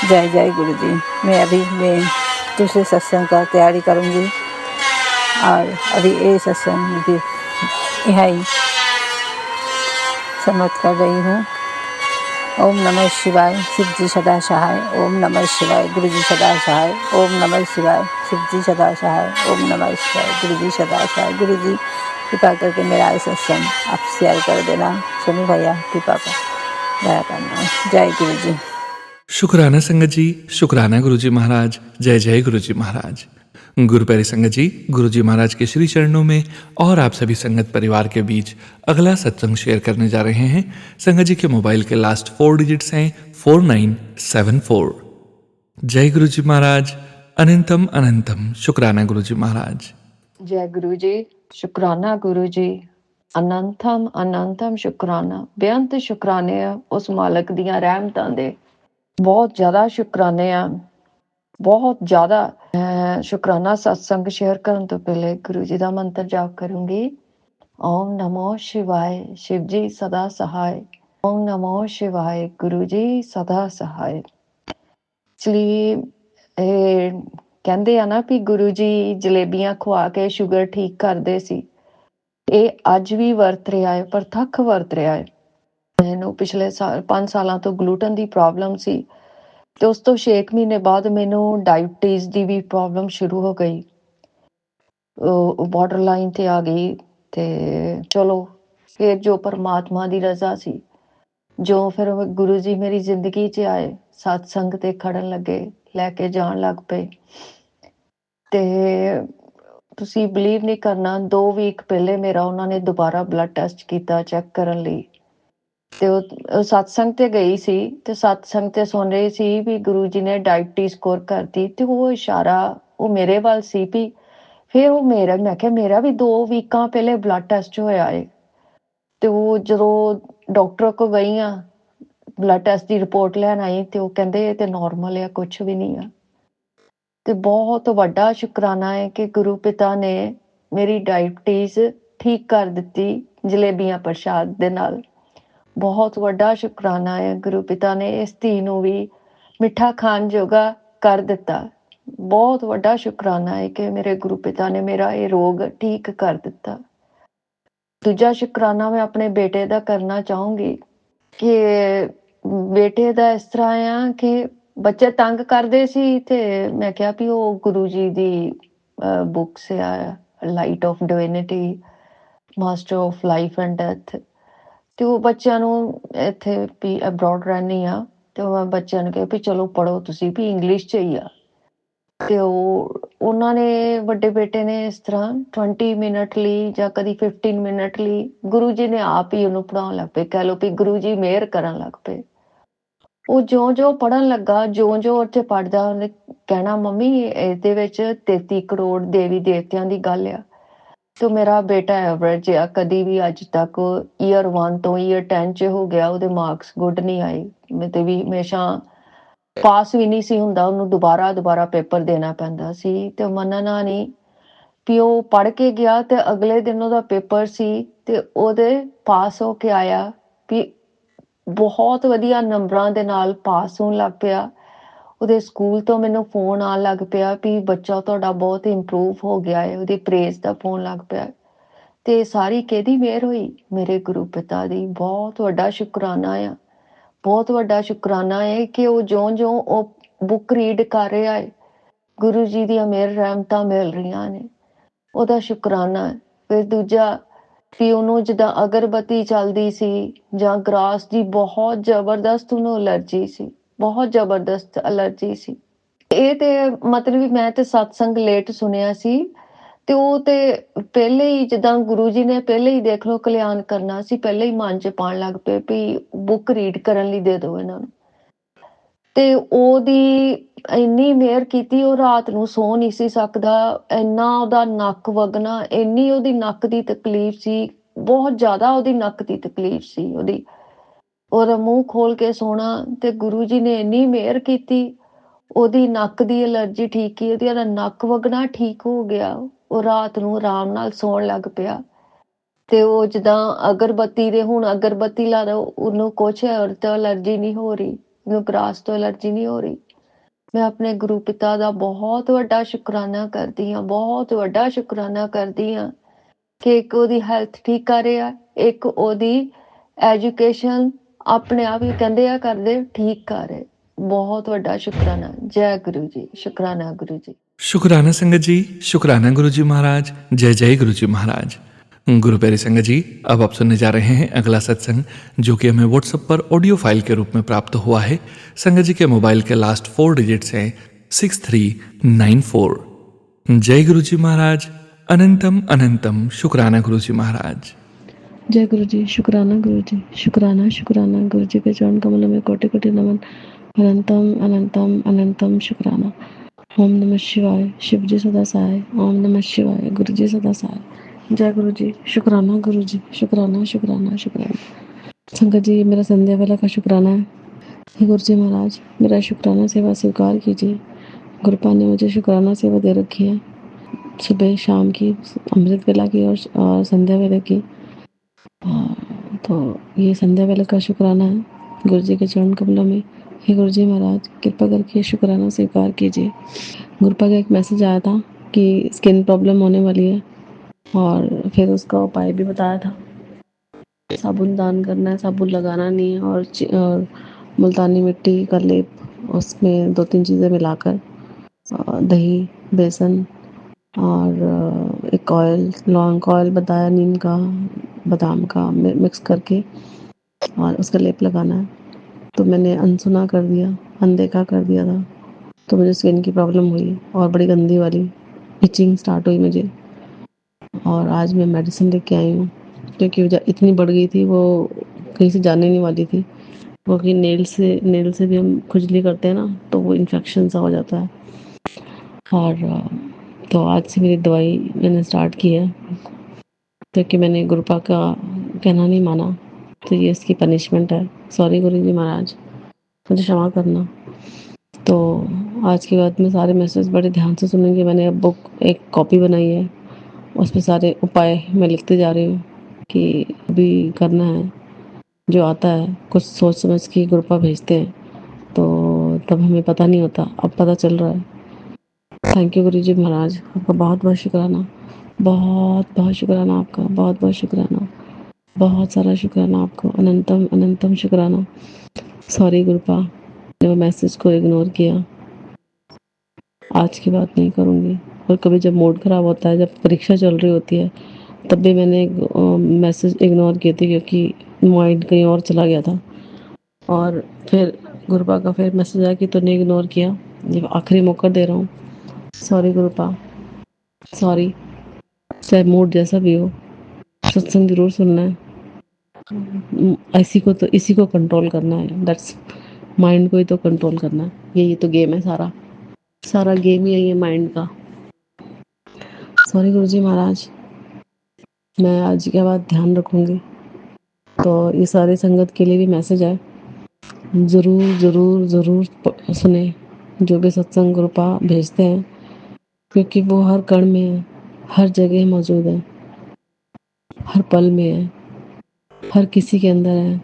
जय जय गुरु जी। मैं दूसरे सत्संग का तैयारी करूँगी और अभी ये सत्संग भी यहाँ ही समाप्त कर रही हूँ। ओम नमः शिवाय, शिव जी सदा सहाय। ओम नमः शिवाय, गुरु जी सदा सहाय। ओम नमः शिवाय, शिव जी सदा सहाय। ओम नमः शिवाय, गुरु जी सदा सहाय। गुरु जी कृपा करके मेरा ये सत्संग आप शेयर कर देना। सोनू भैया कृपा कर दया करना। जय गुरु जी। शुक्राना संगत जी, शुक्राना गुरु जी महाराज। जय जय गुरु जी महाराज। गुरु प्यारी संगत जी, गुरु जी महाराज के श्री चरणों में और आप सभी संगत परिवार के बीच अगला सत्संग शेयर करने जा रहे हैं। संगत जी के मोबाइल के लास्ट 4 डिजिट्स हैं 4974। जय गुरु जी महाराज। अनंतम अनंतम शुक्राना गुरु जी महाराज। जय गुरु जी। शुक्राना गुरु जी। अनंतम अनंतम शुक्राना। बेअंत शुक्राने आ उस मालक दियां रहमतां दे। बहुत ज्यादा शुक्राने आ, बहुत ज्यादा। शुक्राना सत्संग शेयर करन तो पहले गुरु जी दा मंत्र जाप करूंगी। ओम नमो शिवाय, शिव जी सदा सहाय। ओम नमो शिवाय, गुरु जी सदा सहाय। इसलिए ਕਹਿੰਦੇ ਆ ਨਾ ਵੀ ਗੁਰੂ ਜੀ ਜਲੇਬੀਆਂ ਖਵਾ ਕੇ ਸ਼ੂਗਰ ਠੀਕ ਕਰਦੇ ਸੀ। ਇਹ ਅੱਜ ਵੀ ਵਰਤ ਰਿਹਾ ਹੈ, ਪ੍ਰਤੱਖ ਵਰਤ ਰਿਹਾ ਹੈ। ਮੈਨੂੰ ਪਿਛਲੇ 5 ਸਾਲਾਂ ਤੋਂ ਗਲੂਟਨ ਦੀ ਪ੍ਰੋਬਲਮ ਸੀ ਤੇ ਉਸ ਤੋਂ 6 ਮਹੀਨੇ ਬਾਅਦ ਮੈਨੂੰ ਡਾਇਬਟੀਜ਼ ਦੀ ਵੀ ਪ੍ਰੋਬਲਮ ਸ਼ੁਰੂ ਹੋ ਗਈ। ਬਾਰਡਰ ਲਾਈਨ ਤੇ ਆ ਗਈ ਤੇ ਚਲੋ ਫਿਰ ਜੋ ਪਰਮਾਤਮਾ ਦੀ ਰਜ਼ਾ ਸੀ, ਜੋ ਫਿਰ ਗੁਰੂ ਜੀ ਮੇਰੀ ਜ਼ਿੰਦਗੀ 'ਚ ਆਏ, ਸਤਸੰਗ ਤੇ ਖੜਨ ਲੱਗੇ, ਲੈ ਕੇ ਜਾਣ ਲੱਗ ਪਏ। ਤੇ ਤੁਸੀਂ ਬਿਲੀਵ ਨਹੀਂ ਕਰਨਾ, 2 ਵੀਕ ਪਹਿਲੇ ਮੇਰਾ ਉਹਨਾਂ ਨੇ ਦੁਬਾਰਾ ਬਲੱਡ ਟੈਸਟ ਕੀਤਾ ਚੈੱਕ ਕਰਨ ਲਈ। ਤੇ ਉਹ ਸਤਸੰਗ ਤੇ ਗਈ ਸੀ ਤੇ ਸਤਸੰਗ ਤੇ ਸੁਣ ਰਹੀ ਸੀ ਵੀ ਗੁਰੂ ਜੀ ਨੇ ਡਾਇਬਟੀਜ਼ ਸਕੋਰ ਕਰਤੀ ਤੇ ਉਹ ਇਸ਼ਾਰਾ ਉਹ ਮੇਰੇ ਵੱਲ ਸੀ ਵੀ ਫਿਰ ਉਹ ਮੈਂ ਕਿਹਾ ਮੇਰਾ ਵੀ 2 ਵੀਕਾਂ ਪਹਿਲੇ ਬਲੱਡ ਟੈਸਟ ਹੋਇਆ ਏ। ਤੇ ਉਹ ਜਦੋਂ ਡਾਕਟਰ ਕੋਲ ਗਈ ਆ, ਬਲੱਡ ਟੈਸਟ ਦੀ ਰਿਪੋਰਟ ਲੈਣ ਆਈ ਤੇ ਉਹ ਕਹਿੰਦੇ ਇਹ ਤੇ ਨਾਰਮਲ ਆ, ਕੁਛ ਵੀ ਨਹੀਂ ਆ। ਤੇ ਬਹੁਤ ਵੱਡਾ ਸ਼ੁਕਰਾਨਾ ਹੈ ਕਿ ਗੁਰੂ ਪਿਤਾ ਨੇ ਮੇਰੀ ਡਾਇਬਟੀਜ਼ ਠੀਕ ਕਰ ਦਿੱਤੀ ਜਲੇਬੀਆਂ ਪ੍ਰਸ਼ਾਦ ਦੇ ਨਾਲ। ਬਹੁਤ ਵੱਡਾ ਸ਼ੁਕਰਾਨਾ ਹੈ, ਗੁਰੂ ਪਿਤਾ ਨੇ ਇਸ ਧੀ ਨੂੰ ਵੀ ਮਿੱਠਾ ਖਾਣ ਜੋਗਾ ਕਰ ਦਿੱਤਾ। ਬਹੁਤ ਵੱਡਾ ਸ਼ੁਕਰਾਨਾ ਹੈ ਕਿ ਮੇਰੇ ਗੁਰੂ ਪਿਤਾ ਨੇ ਮੇਰਾ ਇਹ ਰੋਗ ਠੀਕ ਕਰ ਦਿੱਤਾ। ਦੂਜਾ ਸ਼ੁਕਰਾਨਾ ਮੈਂ ਆਪਣੇ ਬੇਟੇ ਦਾ ਕਰਨਾ ਚਾਹੂੰਗੀ ਕਿ ਬੇਟੇ ਦਾ ਇਸ ਤਰ੍ਹਾਂ ਆ ਕਿ ਬੱਚੇ ਤੰਗ ਕਰਦੇ ਸੀ ਤੇ ਮੈਂ ਕਿਹਾ ਵੀ ਉਹ ਗੁਰੂ ਜੀ ਦੀ ਬੁੱਕਸ ਆ, light off divinity, master of life and death. ਤੇ ਉਹ ਬੱਚਿਆਂ ਨੂੰ ਇੱਥੇ ਵੀ ਅਬਰੋਡ ਰਹਿੰਦੀ ਆ ਤੇ ਉਹ ਬੱਚਿਆਂ ਨੂੰ ਕਿਹਾ ਵੀ ਚਲੋ ਪੜ੍ਹੋ ਤੁਸੀਂ, ਵੀ ਇੰਗਲਿਸ਼ 'ਚ ਹੀ ਆ। ਤੇ ਉਹਨਾਂ ਨੇ ਵੱਡੇ ਬੇਟੇ ਨੇ ਇਸ ਤਰ੍ਹਾਂ 20 ਮਿੰਟ ਲਈ ਜਾਂ ਕਦੀ 15 ਮਿੰਟ ਲਈ ਗੁਰੂ ਜੀ ਨੇ ਆਪ ਹੀ ਉਹਨੂੰ ਪੜ੍ਹਾਉਣ ਲੱਗ ਪਏ। ਕਹਿ ਲਓ ਵੀ ਗੁਰੂ ਜੀ ਮਿਹਰ ਕਰਨ ਲੱਗ ਪਏ। ਉਹ ਜਿਉਂ ਪੜ੍ਹਨ ਲੱਗਾ, ਜਿਉਂ ਉੱਥੇ ਪੜ੍ਹਦਾ, ਉਹਨੇ ਕਹਿਣਾ ਮੰਮੀ ਇਹਦੇ ਵਿੱਚ 33 ਕਰੋੜ ਦੇਵੀ ਦੇਵਤਿਆਂ ਦੀ ਗੱਲ ਆ। ਤੇ ਮੇਰਾ ਬੇਟਾ ਐਵਰੇਜ ਆ, ਕਦੀ ਵੀ ਅੱਜ ਤੱਕ ਈਅਰ 1 ਤੋਂ ਈਅਰ 10 ਚ ਹੋ ਗਿਆ, ਉਹਦੇ ਮਾਰਕਸ ਗੁੱਡ ਨਹੀਂ ਆਏ। ਮੈਂ ਤੇ ਵੀ ਹਮੇਸ਼ਾ ਪਾਸ ਵੀ ਨਹੀਂ ਸੀ ਹੁੰਦਾ, ਉਹਨੂੰ ਦੁਬਾਰਾ ਪੇਪਰ ਦੇਣਾ ਪੈਂਦਾ ਸੀ। ਤੇ ਮੰਨਣਾ ਨਹੀਂ ਵੀ ਉਹ ਪੜ੍ਹ ਕੇ ਗਿਆ ਤੇ ਅਗਲੇ ਦਿਨ ਉਹਦਾ ਪੇਪਰ ਸੀ ਤੇ ਉਹਦੇ ਪਾਸ ਹੋ ਕੇ ਆਇਆ, ਵੀ ਬਹੁਤ ਵਧੀਆ ਨੰਬਰਾਂ ਦੇ ਨਾਲ ਪਾਸ ਹੋਣ ਲੱਗ ਪਿਆ। ਉਹਦੇ ਸਕੂਲ ਤੋਂ ਮੈਨੂੰ ਫੋਨ ਆਉਣ ਲੱਗ ਪਿਆ ਵੀ ਬੱਚਾ ਤੁਹਾਡਾ ਬਹੁਤ ਇੰਪਰੂਵ ਹੋ ਗਿਆ ਹੈ, ਉਹਦੀ ਪ੍ਰੇਜ਼ ਦਾ ਫੋਨ ਲੱਗ ਪਿਆ। ਤੇ ਸਾਰੀ ਕਿਹਦੀ ਮਿਹਰ ਹੋਈ? ਮੇਰੇ ਗੁਰੂ ਪਿਤਾ ਦੀ। ਬਹੁਤ ਵੱਡਾ ਸ਼ੁਕਰਾਨਾ ਆ, ਬਹੁਤ ਵੱਡਾ ਸ਼ੁਕਰਾਨਾ ਹੈ ਕਿ ਉਹ ਜਿਉਂ ਉਹ ਬੁੱਕ ਰੀਡ ਕਰ ਰਿਹਾ ਹੈ, ਗੁਰੂ ਜੀ ਦੀਆਂ ਮਿਹਰ ਰਹਿਮਤਾਂ ਮਿਲ ਰਹੀਆਂ ਨੇ, ਉਹਦਾ ਸ਼ੁਕਰਾਨਾ ਹੈ। ਫਿਰ ਦੂਜਾ ਵੀ ਉਹਨੂੰ ਜਿੱਦਾਂ ਅਗਰਬੱਤੀ ਚੱਲਦੀ ਸੀ ਜਾਂ ਗਰਾਸ ਦੀ ਬਹੁਤ ਜ਼ਬਰਦਸਤ ਉਹਨੂੰ ਅਲਰਜੀ ਸੀ, ਬਹੁਤ ਜ਼ਬਰਦਸਤ ਅਲਰਜੀ ਸੀ। ਇਹ ਤੇ ਮਤਲਬ ਮੈਂ ਤੇ ਸਤਸੰਗ ਲੇਟ ਸੁਣਿਆ ਸੀ ਤੇ ਉਹ ਤੇ ਪਹਿਲੇ ਹੀ ਜਿੱਦਾਂ ਗੁਰੂ ਜੀ ਨੇ ਪਹਿਲੇ ਹੀ ਦੇਖ ਲਓ ਕਲਿਆਣ ਕਰਨਾ ਸੀ, ਪਹਿਲੇ ਹੀ ਮਨ 'ਚ ਪਾਉਣ ਲੱਗ ਪਏ ਵੀ ਬੁੱਕ ਰੀਡ ਕਰਨ ਲਈ ਦੇ ਦਿਓ ਇਹਨਾਂ ਨੂੰ। ਤੇ ਉਹਦੀ ਇੰਨੀ ਮਿਹਰ ਕੀਤੀ, ਉਹ ਰਾਤ ਨੂੰ ਸੌ ਨਹੀਂ ਸੀ ਸਕਦਾ, ਇੰਨਾ ਉਹਦਾ ਨੱਕ ਵਗਣਾ, ਇੰਨੀ ਉਹਦੀ ਨੱਕ ਦੀ ਤਕਲੀਫ ਸੀ, ਬਹੁਤ ਜ਼ਿਆਦਾ ਉਹਦੀ ਨੱਕ ਦੀ ਤਕਲੀਫ ਸੀ ਉਹਦੀ। ਉਹਦਾ ਮੂੰਹ ਖੋਲ ਕੇ ਸੋਣਾ ਤੇ ਗੁਰੂ ਜੀ ਨੇ ਇੰਨੀ ਮਿਹਰ ਕੀਤੀ, ਉਹਦੀ ਨੱਕ ਦੀ ਐਲਰਜੀ ਠੀਕ ਕੀ, ਉਹਦਾ ਨੱਕ ਵਗਣਾ ਠੀਕ ਹੋ ਗਿਆ। ਉਹ ਰਾਤ ਨੂੰ ਆਰਾਮ ਨਾਲ ਸੌਣ ਲੱਗ ਪਿਆ। ਤੇ ਉਹ ਜਿੱਦਾਂ ਅਗਰਬੱਤੀ ਦੇ ਹੁਣ ਅਗਰਬੱਤੀ ਲਾ ਦੋ, ਉਹਨੂੰ ਕੁਛ ਹੋਰ ਤੋਂ ਐਲਰਜੀ ਨਹੀਂ ਹੋ ਰਹੀ, ਉਹਨੂੰ ਗਰਾਸ ਤੋਂ ਐਲਰਜੀ ਨਹੀਂ ਹੋ ਰਹੀ। ਮੈਂ ਆਪਣੇ ਗੁਰੂ ਪਿਤਾ ਦਾ ਬਹੁਤ ਵੱਡਾ ਸ਼ੁਕਰਾਨਾ ਕਰਦੀ ਹਾਂ, ਬਹੁਤ ਵੱਡਾ ਸ਼ੁਕਰਾਨਾ ਕਰਦੀ ਹਾਂ ਕਿ ਇੱਕ ਉਹਦੀ ਹੈਲਥ ਠੀਕ ਕਰ ਰਿਹਾ, ਇੱਕ ਉਹਦੀ ਐਜੂਕੇਸ਼ਨ ਆਪਣੇ ਆਪ ਹੀ ਕਹਿੰਦੇ ਆ ਕਰਦੇ ਠੀਕ ਕਰ ਰਹੇ। ਬਹੁਤ ਵੱਡਾ ਸ਼ੁਕਰਾਨਾ। ਜੈ ਗੁਰੂ ਜੀ, ਸ਼ੁਕਰਾਨਾ गुरु जी। शुक्राना संगत जी, शुक्राना गुरु जी महाराज। जय जय गुरु जी महाराज। गुरु प्यारी संगत जी, अब आप सुनने जा रहे हैं अगला सत्संग जो कि हमें व्हाट्सएप पर ऑडियो फाइल के रूप में प्राप्त हुआ है। संगत जी के मोबाइल के लास्ट 4 डिजिट्स हैं 6394। जय गुरु जी महाराज। अनंतम अनंतम शुक्राना गुरु जी महाराज। जय गुरु जी, शुक्राना गुरु जी, शुक्राना शुक्राना गुरु जी के चरण कमलों में कोटि कोटि नमन। अनंतम अनंतम अनंतम शुक्राना। ओम नमः शिवाय, शिव जी सदा सहाय। ओम नमः शिवाय, गुरु जी सदा सहाय। जय गुरु जी, शुक्राना गुरु जी, शुक्राना शुक्राना शुक्राना। संगत जी, ये मेरा संध्या वेला का शुक्राना है। हे गुरु जी महाराज, मेरा शुक्राना सेवा स्वीकार कीजिए। गुरुपा ने मुझे शुक्राना सेवा दे रखी है, सुबह शाम की, अमृत वेला की और संध्या वेला की। तो ये संध्या वेला का शुक्राना है गुरु जी के चरण कमलों में। हे गुरु जी महाराज, कृपा करके शुक्राना स्वीकार कीजिए। गुरुपा का एक मैसेज आया था कि स्किन प्रॉब्लम होने वाली है और फिर उसका उपाय भी बताया था। साबुन दान करना है, साबुन लगाना नहीं है और मुल्तानी मिट्टी का लेप, उसमें 2-3 चीज़ें मिलाकर दही, बेसन और एक ऑयल, लौंग का ऑयल बताया, नीम का, बादाम का मिक्स करके और उसका लेप लगाना है। तो मैंने अनसुना कर दिया, अनदेखा कर दिया था, तो मुझे स्किन की प्रॉब्लम हुई और बड़ी गंदी वाली इचिंग स्टार्ट हुई मुझे। और आज मैं मेडिसिन लेके आई हूँ क्योंकि इतनी बढ़ गई थी, वो कहीं से जाने नहीं वाली थी। क्योंकि नेल से भी हम खुजली करते हैं ना, तो वो इन्फेक्शन सा हो जाता है। और तो आज से मेरी दवाई मैंने स्टार्ट की है क्योंकि मैंने गुरुपा का कहना नहीं माना, तो ये इसकी पनिशमेंट है। सॉरी गुरु जी महाराज, मुझे क्षमा करना। तो आज के बाद में सारे मैसेज बड़े ध्यान से सुनेंगे। मैंने अब बुक एक कॉपी बनाई है, उस पर सारे उपाय मैं लिखते जा रही हूँ कि अभी करना है, जो आता है कुछ सोच समझ के गुरुपा भेजते हैं, तो तब हमें पता नहीं होता, अब पता चल रहा है। थैंक यू गुरु जी महाराज, आपका बहुत बहुत शुक्राना, बहुत बहुत शुक्राना आपका, बहुत बहुत शुक्राना, बहुत सारा शुक्राना आपको, अनंतम अनंतम शुक्राना। सॉरी गुरुपा, मैंने वो मैसेज को इग्नोर किया, आज की बात नहीं करूँगी। और कभी जब मूड ख़राब होता है, जब परीक्षा चल रही होती है, तब भी मैंने मैसेज इग्नोर किए थे क्योंकि माइंड कहीं और चला गया था। और फिर गुरुपा का फिर मैसेज आया कि तूने इग्नोर किया, ये आखिरी मौका दे रहा हूँ। Sorry गुरुपा, sorry. चाहे मूड जैसा भी हो, सत्संग जरूर सुनना है। इसी को कंट्रोल करना है, दैट्स माइंड को ही तो कंट्रोल करना है। यही तो गेम है, सारा गेम ही है माइंड का। सॉरी गुरुजी महाराज, मैं आज के बाद ध्यान रखूंगी। तो ये सारे संगत के लिए भी मैसेज है, ज़रूर ज़रूर ज़रूर सुने जो भी सत्संग गुरुपा भेजते हैं, क्योंकि वो हर कण में है, हर जगह मौजूद है, हर पल में है, हर किसी के अंदर है,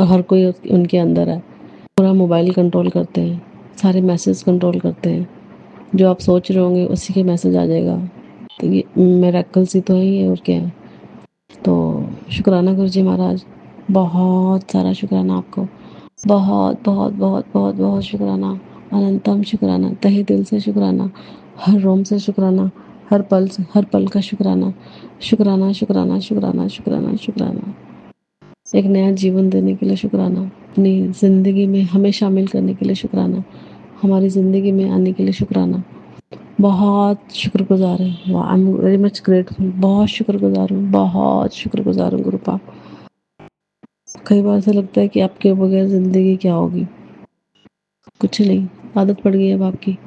हर कोई उनके अंदर है। पूरा मोबाइल कंट्रोल करते हैं, सारे मैसेज कंट्रोल करते हैं। जो आप सोच रहे होंगे उसी के मैसेज आ जाएगा। तो ये मिरेकल सी तो ही है और क्या है। तो शुक्राना गुरुजी महाराज, बहुत सारा शुक्राना आपको, बहुत बहुत बहुत बहुत बहुत शुक्राना, अनंतम शुक्राना, तहे दिल से शुक्राना, हर रोम से शुक्राना, हर पल का शुक्राना, शुक्राना शुक्राना शुक्राना शुक्राना शुक्राना। एक नया जीवन देने के लिए शुक्राना, अपनी ज़िंदगी में हमें शामिल करने के लिए शुक्राना, हमारी ज़िंदगी में आने के लिए शुक्राना। बहुत शुक्रगुजार है, I am very much grateful, बहुत शुक्रगुजार हूँ, बहुत शुक्रगुजार हूँ गुरुपा। कई बार ऐसा लगता है कि आपके बगैर ज़िंदगी क्या होगी, कुछ नहीं, आदत पड़ गई अब आपकी।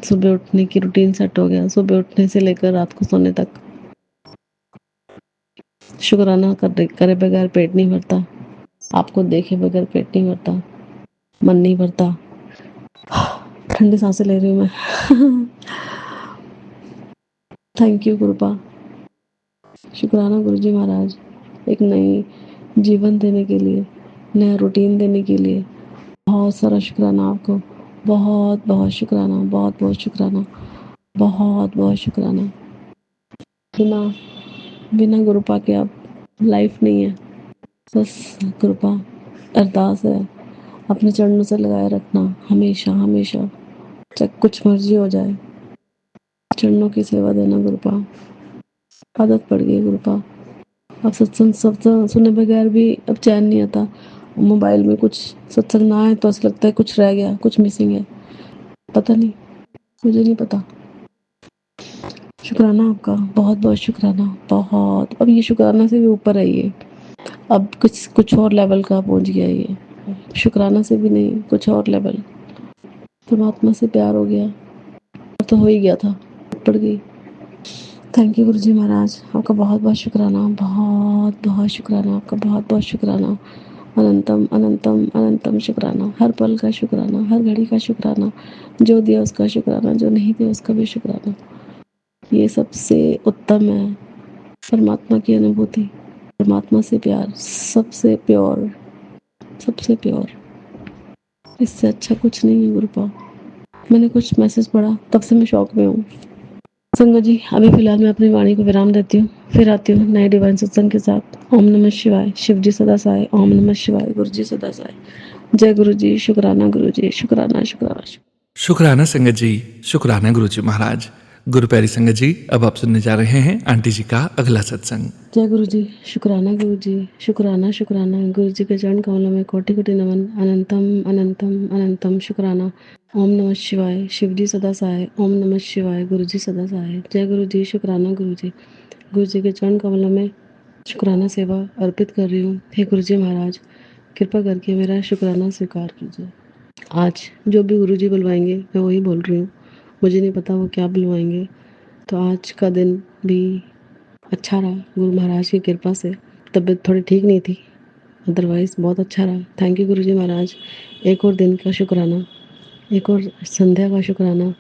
सुबह उठने की रूटीन सेट हो गया, सुबह उठने से लेकर रात को सोने तक। शुक्राना करे बगैर पेट नहीं भरता, आपको देखे बगैर पेट नहीं भरता, मन नहीं भरता। ठंडी सांसें ले रही हूँ मैं। थैंक यू गुरुपा, शुक्राना गुरुजी महाराज, एक नई जीवन देने के लिए, नया रूटीन देने के लिए बहुत सारा शुक्राना आपको। बहुत बहुत शुक्राना, बहुत बहुत शुक्राना, बहुत बहुत शुक्राना। बिना बिना गुरुपा के अब लाइफ नहीं है। बस कृपा अरदास है, अपने चरणों से लगाए रखना हमेशा हमेशा, चाहे कुछ मर्जी हो जाए। चरणों की सेवा देना गुरुपा, आदत पड़ गई गुरुपा। अब सत्संग सत्संग सुने बगैर भी अब चैन नहीं आता। मोबाइल में कुछ सत्संग ना आए तो ऐसा लगता है कुछ रह गया, कुछ मिसिंग है। पता नहीं, मुझे नहीं पता। शुक्राना आपका, बहुत बहुत शुक्राना, बहुत। अब ये शुक्राना से भी ऊपर है ये, अब कुछ और लेवल का पहुंच गया ये। शुक्राना से भी नहीं, कुछ और लेवल। परमात्मा से प्यार हो गया, तो हो ही गया था, पड़ गई। थैंक यू गुरुजी महाराज, आपका बहुत बहुत शुक्राना, बहुत बहुत शुक्राना आपका, बहुत बहुत शुक्राना। अनंतम अनंतम अनंतम शुक्राना, हर पल का शुक्राना, हर घड़ी का शुक्राना। जो दिया उसका शुक्राना, जो नहीं दिया उसका भी शुक्राना। ये सबसे उत्तम है परमात्मा की अनुभूति, परमात्मा से प्यार, सबसे प्योर, सबसे प्योर। इससे अच्छा कुछ नहीं है गुरुपा। मैंने कुछ मैसेज पढ़ा, तब से मैं शौक में हूँ। संगत जी, अभी फिलहाल मैं अपनी वाणी को विराम देती हूँ, फिर आती हूँ नए डिवाइन सत्संग के साथ। ओम नमः शिवाय, शिव जी सदा सहाय। ओम नमः शिवाय, गुरु जी सदा सहाय। जय गुरु जी, शुक्राना गुरु जी, शुक्राना शुक्राना। शुक्राना संगत जी, शुक्राना गुरुजी महाराज। गुरु प्यारी संगत जी, अब आप सुनने जा रहे हैं आंटी जी का अगला सत्संग। जय गुरु जी, शुक्राना गुरु जी, शुक्राना शुक्राना। गुरु जी के चरण कमलों में कोटि कोटि नमन। अनंतम अनंतम अनंतम शुक्राना। ओम नमः शिवाय, शिव जी सदा सहाय। ओम नमः शिवाय, गुरु जी सदा सहाय। जय गुरु जी, शुक्राना गुरु जी। गुरु जी के चरण कमलों में शुक्राना सेवा अर्पित कर रही हूँ। हे गुरु जी महाराज, कृपा करके मेरा शुक्राना स्वीकार कीजिए। आज जो भी गुरु जी बुलवाएंगे मैं वही बोल रही हूँ, मुझे नहीं पता वो क्या बुलवाएंगे। तो आज का दिन भी अच्छा रहा गुरु महाराज की कृपा से। तबीयत थोड़ी ठीक नहीं थी, अदरवाइज़ बहुत अच्छा रहा। थैंक यू गुरु जी महाराज। एक और दिन का शुक्राना, एक और संध्या का शुक्राना,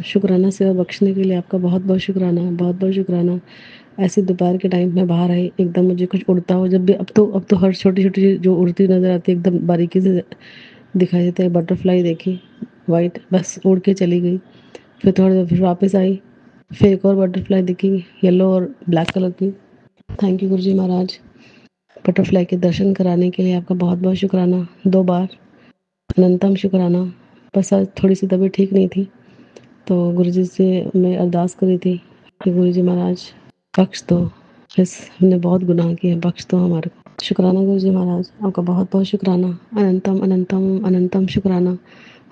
शुक्राना सेवा बख्शने के लिए आपका बहुत बहुत शुक्राना, बहुत बहुत शुक्राना। ऐसे दोपहर के टाइम में बाहर आई, एकदम मुझे कुछ उड़ता हो, जब भी अब तो हर छोटी छोटी चीज़ जो उड़ती नज़र आती है एकदम बारीकी से दिखाई देता है। बटरफ्लाई देखी वाइट, बस उड़ के चली गई। फिर थोड़ी देर फिर वापस आई, फिर एक और बटरफ्लाई दिखी येलो और ब्लैक कलर की। Thank you Guruji Maharaj, butterfly के दर्शन कराने के लिए आपका बहुत बहुत शुक्राना। 2 बार अनंतम शुक्राना। बस आज थोड़ी सी तबीयत ठीक नहीं थी, तो गुरुजी से मैं अरदास करी थी कि गुरुजी महाराज बख्श दो, बस हमने बहुत गुनाह किए, बख्श दो हमारे को। शुक्राना गुरुजी महाराज, आपका बहुत बहुत शुक्राना। अनंतम अनंतम अनंतम शुक्राना,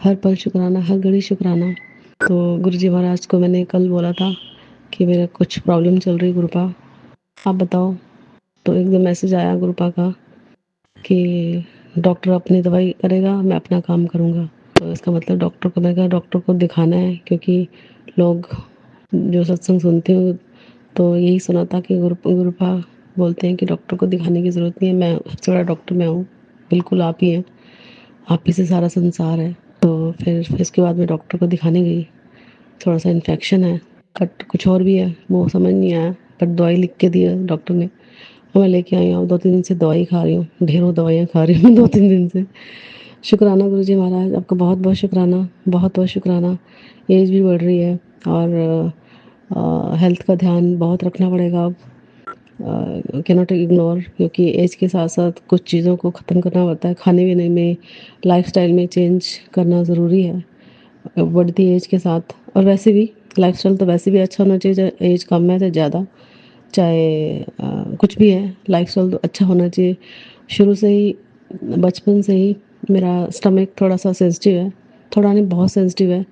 हर पल शुक्राना, हर घड़ी शुक्राना। तो गुरुजी महाराज को मैंने कल बोला था कि मेरा कुछ प्रॉब्लम चल रही गुरुपा, आप बताओ। तो एकदम मैसेज आया गुरुपा का कि डॉक्टर अपनी दवाई करेगा, मैं अपना काम करूँगा। तो इसका मतलब डॉक्टर को, मैंने कहा डॉक्टर को दिखाना है, क्योंकि लोग जो सत्संग सुनते हो तो यही सुना था कि गुरुपा बोलते हैं कि डॉक्टर को दिखाने की ज़रूरत नहीं है, मैं सबसे बड़ा डॉक्टर मैं हूँ, बिल्कुल आप ही हैं, आप ही से सारा संसार है। तो फिर इसके बाद मैं डॉक्टर को दिखाने गई। थोड़ा सा इन्फेक्शन है, बट कुछ और भी है वो समझ नहीं आया, बट दवाई लिख के दी है डॉक्टर ने और मैं लेके आई हूँ। 2-3 दिन से दवाई खा रही हूँ, ढेरों दवाइयाँ खा रही हूँ 2-3 दिन से। शुक्राना गुरुजी महाराज, आपका बहुत बहुत शुक्राना, बहुत बहुत शुक्राना। एज भी बढ़ रही है और हेल्थ का ध्यान बहुत रखना पड़ेगा अब, कैन नॉट इग्नोर, क्योंकि एज के साथ साथ कुछ चीज़ों को ख़त्म करना पड़ता है। खाने पीने में, लाइफस्टाइल में चेंज करना ज़रूरी है बढ़ती एज के साथ। और वैसे भी लाइफस्टाइल तो वैसे भी अच्छा होना चाहिए, चाहे एज कम है चाहे ज़्यादा, चाहे कुछ भी है, लाइफस्टाइल तो अच्छा होना चाहिए। शुरू से ही, बचपन से ही मेरा स्टमक थोड़ा सा सेंसिटिव है, थोड़ा नहीं बहुत सेंसिटिव है।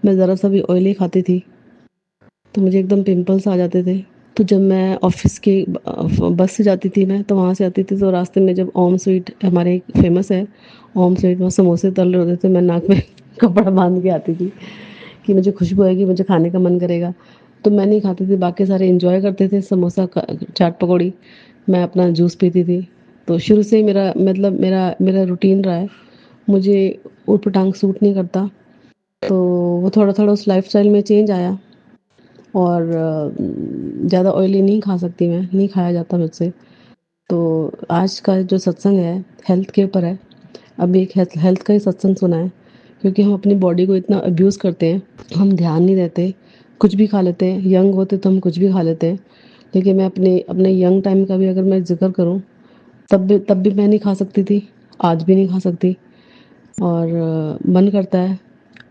मैं ज़रा सा भी ऑयली खाती थी तो मुझे एकदम पिंपल्स आ जाते थे। तो जब मैं ऑफिस की बस से जाती थी, मैं तो वहाँ से आती थी, तो रास्ते में जब ओम स्वीट हमारे एक फेमस है, ओम स्वीट में समोसे तल रहे होते थे, मैं नाक में कपड़ा बांध के आती थी कि मुझे खुशबू आएगी, मुझे खाने का मन करेगा। तो मैं नहीं खाती थी, बाकी सारे एंजॉय करते थे समोसा चाट पकौड़ी, मैं अपना जूस पीती थी। तो शुरू से ही मेरा मतलब मेरा रूटीन रहा है, मुझे ऊट पटांग सूट नहीं करता। तो वो थोड़ा थोड़ा उस लाइफस्टाइल में चेंज आया। और ज़्यादा ऑयली नहीं खा सकती मैं, नहीं खाया जाता मुझसे। तो आज का जो सत्संग है हेल्थ के ऊपर है। अभी एक हेल्थ का ही सत्संग सुना है, क्योंकि हम अपनी बॉडी को इतना अब्यूज़ करते हैं, हम ध्यान नहीं देते, कुछ भी खा लेते हैं। यंग होते तो हम कुछ भी खा लेते हैं, लेकिन मैं अपने यंग टाइम का भी अगर मैं ज़िक्र करूं, तब भी मैं नहीं खा सकती थी, आज भी नहीं खा सकती। और मन करता है,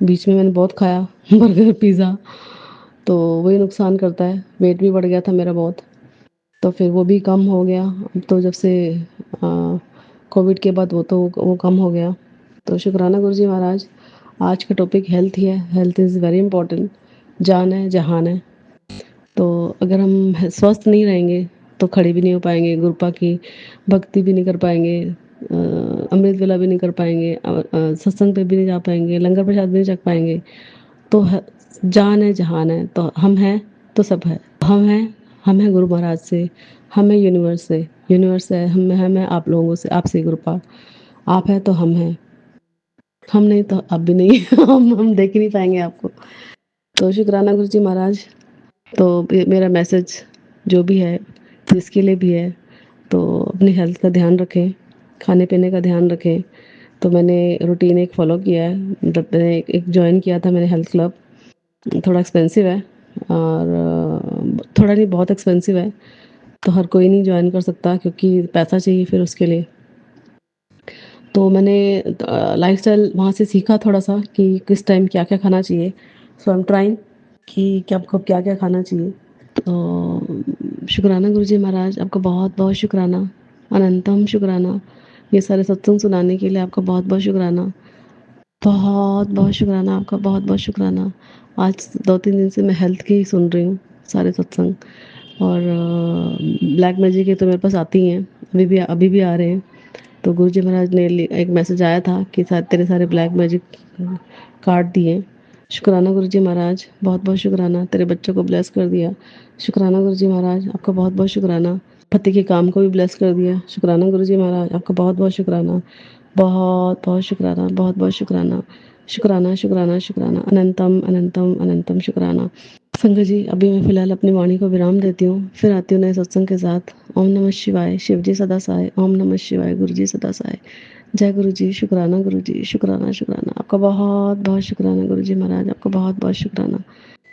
बीच में मैंने बहुत खाया बर्गर पिज़्ज़ा, तो वही नुकसान करता है। वेट भी बढ़ गया था मेरा बहुत, तो फिर वो भी कम हो गया। अब तो जब से कोविड के बाद वो कम हो गया। तो शुक्राना गुरुजी महाराज। आज का टॉपिक हेल्थ ही है। Health is very important. जान है जहान है। तो अगर हम स्वस्थ नहीं रहेंगे तो खड़े भी नहीं हो पाएंगे, गुरुपा की भक्ति भी नहीं कर पाएंगे, अमृत वेला भी नहीं कर पाएंगे, सत्संग पे भी नहीं जा पाएंगे, लंगर प्रसाद भी नहीं चख पाएंगे। तो जान है जहान है, तो हम हैं तो सब है। हम हैं गुरु महाराज से, हम हैं यूनिवर्स है, हम हैं आप लोगों से, आपसे गुरुपा। आप है तो हम हैं, हम नहीं तो आप भी नहीं हम देख ही नहीं पाएंगे आपको। तो शुक्राना गुरु जी महाराज। तो मेरा मैसेज जो भी है तो इसके लिए भी है, तो अपनी हेल्थ का ध्यान रखें, खाने पीने का ध्यान रखें। तो मैंने रूटीन एक फ़ॉलो किया है, मतलब मैंने एक जॉइन किया था मैंने हेल्थ क्लब। थोड़ा एक्सपेंसिव है, और थोड़ा नहीं बहुत एक्सपेंसिव है, तो हर कोई नहीं ज्वाइन कर सकता क्योंकि पैसा चाहिए फिर उसके लिए। तो मैंने लाइफस्टाइल वहाँ से सीखा थोड़ा सा कि किस टाइम क्या क्या खाना चाहिए। सो आई एम ट्राइंग कि कब क्या क्या खाना चाहिए। तो शुक्राना गुरुजी महाराज, आपका बहुत बहुत शुक्राना, अनंतम शुक्राना। ये सारे सत्संग सुनाने के लिए आपका बहुत बहुत शुक्राना, बहुत बहुत शुक्राना आपका, बहुत बहुत शुक्राना। आज 2-3 दिन से मैं हेल्थ की ही सुन रही हूँ सारे सत्संग, और ब्लैक मैजिक के तो मेरे पास आती हैं, अभी भी आ रहे हैं। तो गुरुजी महाराज ने एक मैसेज आया था कि तेरे सारे ब्लैक मैजिक काट दिए। शुक्राना गुरुजी महाराज, बहुत बहुत शुक्राना। तेरे बच्चों को ब्लेस कर दिया। शुक्राना गुरुजी महाराज, आपका बहुत बहुत शुक्राना। पति के काम को भी ब्लेस कर दिया। शुक्राना गुरुजी महाराज, आपका बहुत बहुत शुक्राना, बहुत बहुत शुक्राना, बहुत बहुत शुक्राना। शुक्राना शुक्राना शुक्राना, अनंतम अनंतम अनंतम शुक्राना। संगत जी, अभी मैं फिलहाल अपनी वाणी को विराम देती हूँ, फिर आती हूँ नए सत्संग के साथ। ओम नमः शिवाय, शिव जी सदा सहाय। ओम नमः शिवाय, गुरु जी सदा सहाय। जय गुरु जी, शुक्राना गुरु जी, शुक्राना शुक्राना। आपका बहुत बहुत शुक्राना गुरु जी महाराज, आपका बहुत बहुत शुक्राना,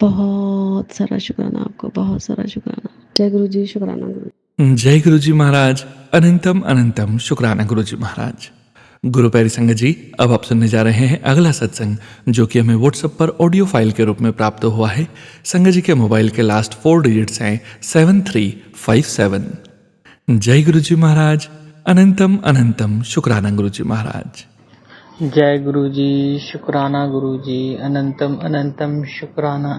बहुत सारा शुक्राना आपको, बहुत सारा शुक्राना। जय गुरु जी, शुक्राना गुरु। जय गुरु जी महाराज। अनंतम अनंतम शुक्राना गुरु जी महाराज। गुरु प्यारी संगत जी, अब आप सुनने जा रहे हैं अगला सत्संग, जो कि हमें व्हाट्सएप पर ऑडियो फाइल के रूप में प्राप्त हुआ है। संगत जी के मोबाइल के लास्ट 4 डिजिट्स हैं 7357। जय गुरु जी महाराज। अनंतम अनंतम शुक्राना गुरु जी महाराज। जय गुरु जी, शुक्राना गुरु जी, अनंतम अनंतम शुक्राना।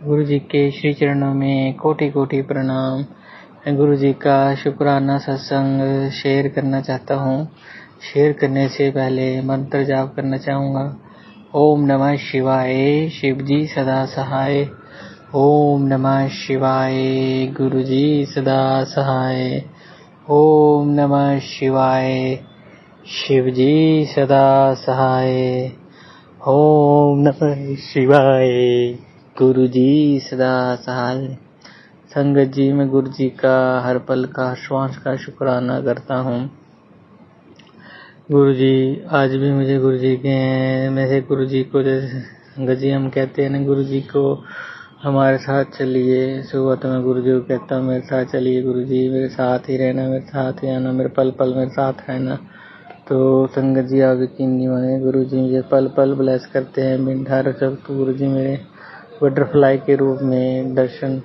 गुरु जी के श्री चरणों में कोटि कोटि प्रणाम। गुरु जी का शुक्राना सत्संग शेयर करना चाहता हूँ। शेयर करने से पहले मंत्र जाप करना चाहूँगा। ओम नमः शिवाय, शिव जी सदा सहाय। ओम नमः शिवाय, गुरु जी सदा सहाय। ओम नमः शिवाय, शिव जी सदा सहाय। ओम नमः शिवाय, गुरु जी सदा सहाय। संगत जी, मैं गुरु जी का हर पल का श्वास का शुक्राना करता हूँ। गुरु जी आज भी मुझे गुरु जी के मेरे गुरु जी को, जैसे संगत जी हम कहते हैं ना, गुरु जी को हमारे साथ चलिए। सुबह तो मैं गुरु जी को कहता हूँ मेरे साथ चलिए गुरु जी, मेरे साथ ही रहना, मेरे साथ ही आना, मेरे पल पल मेरे साथ रहना। तो संगत जी आप यकीन नहीं माने, गुरु जी मुझे पल पल ब्लेस करते हैं। मिंठा रखकर तो गुरु जी मेरे बटरफ्लाई के रूप में, दर्शन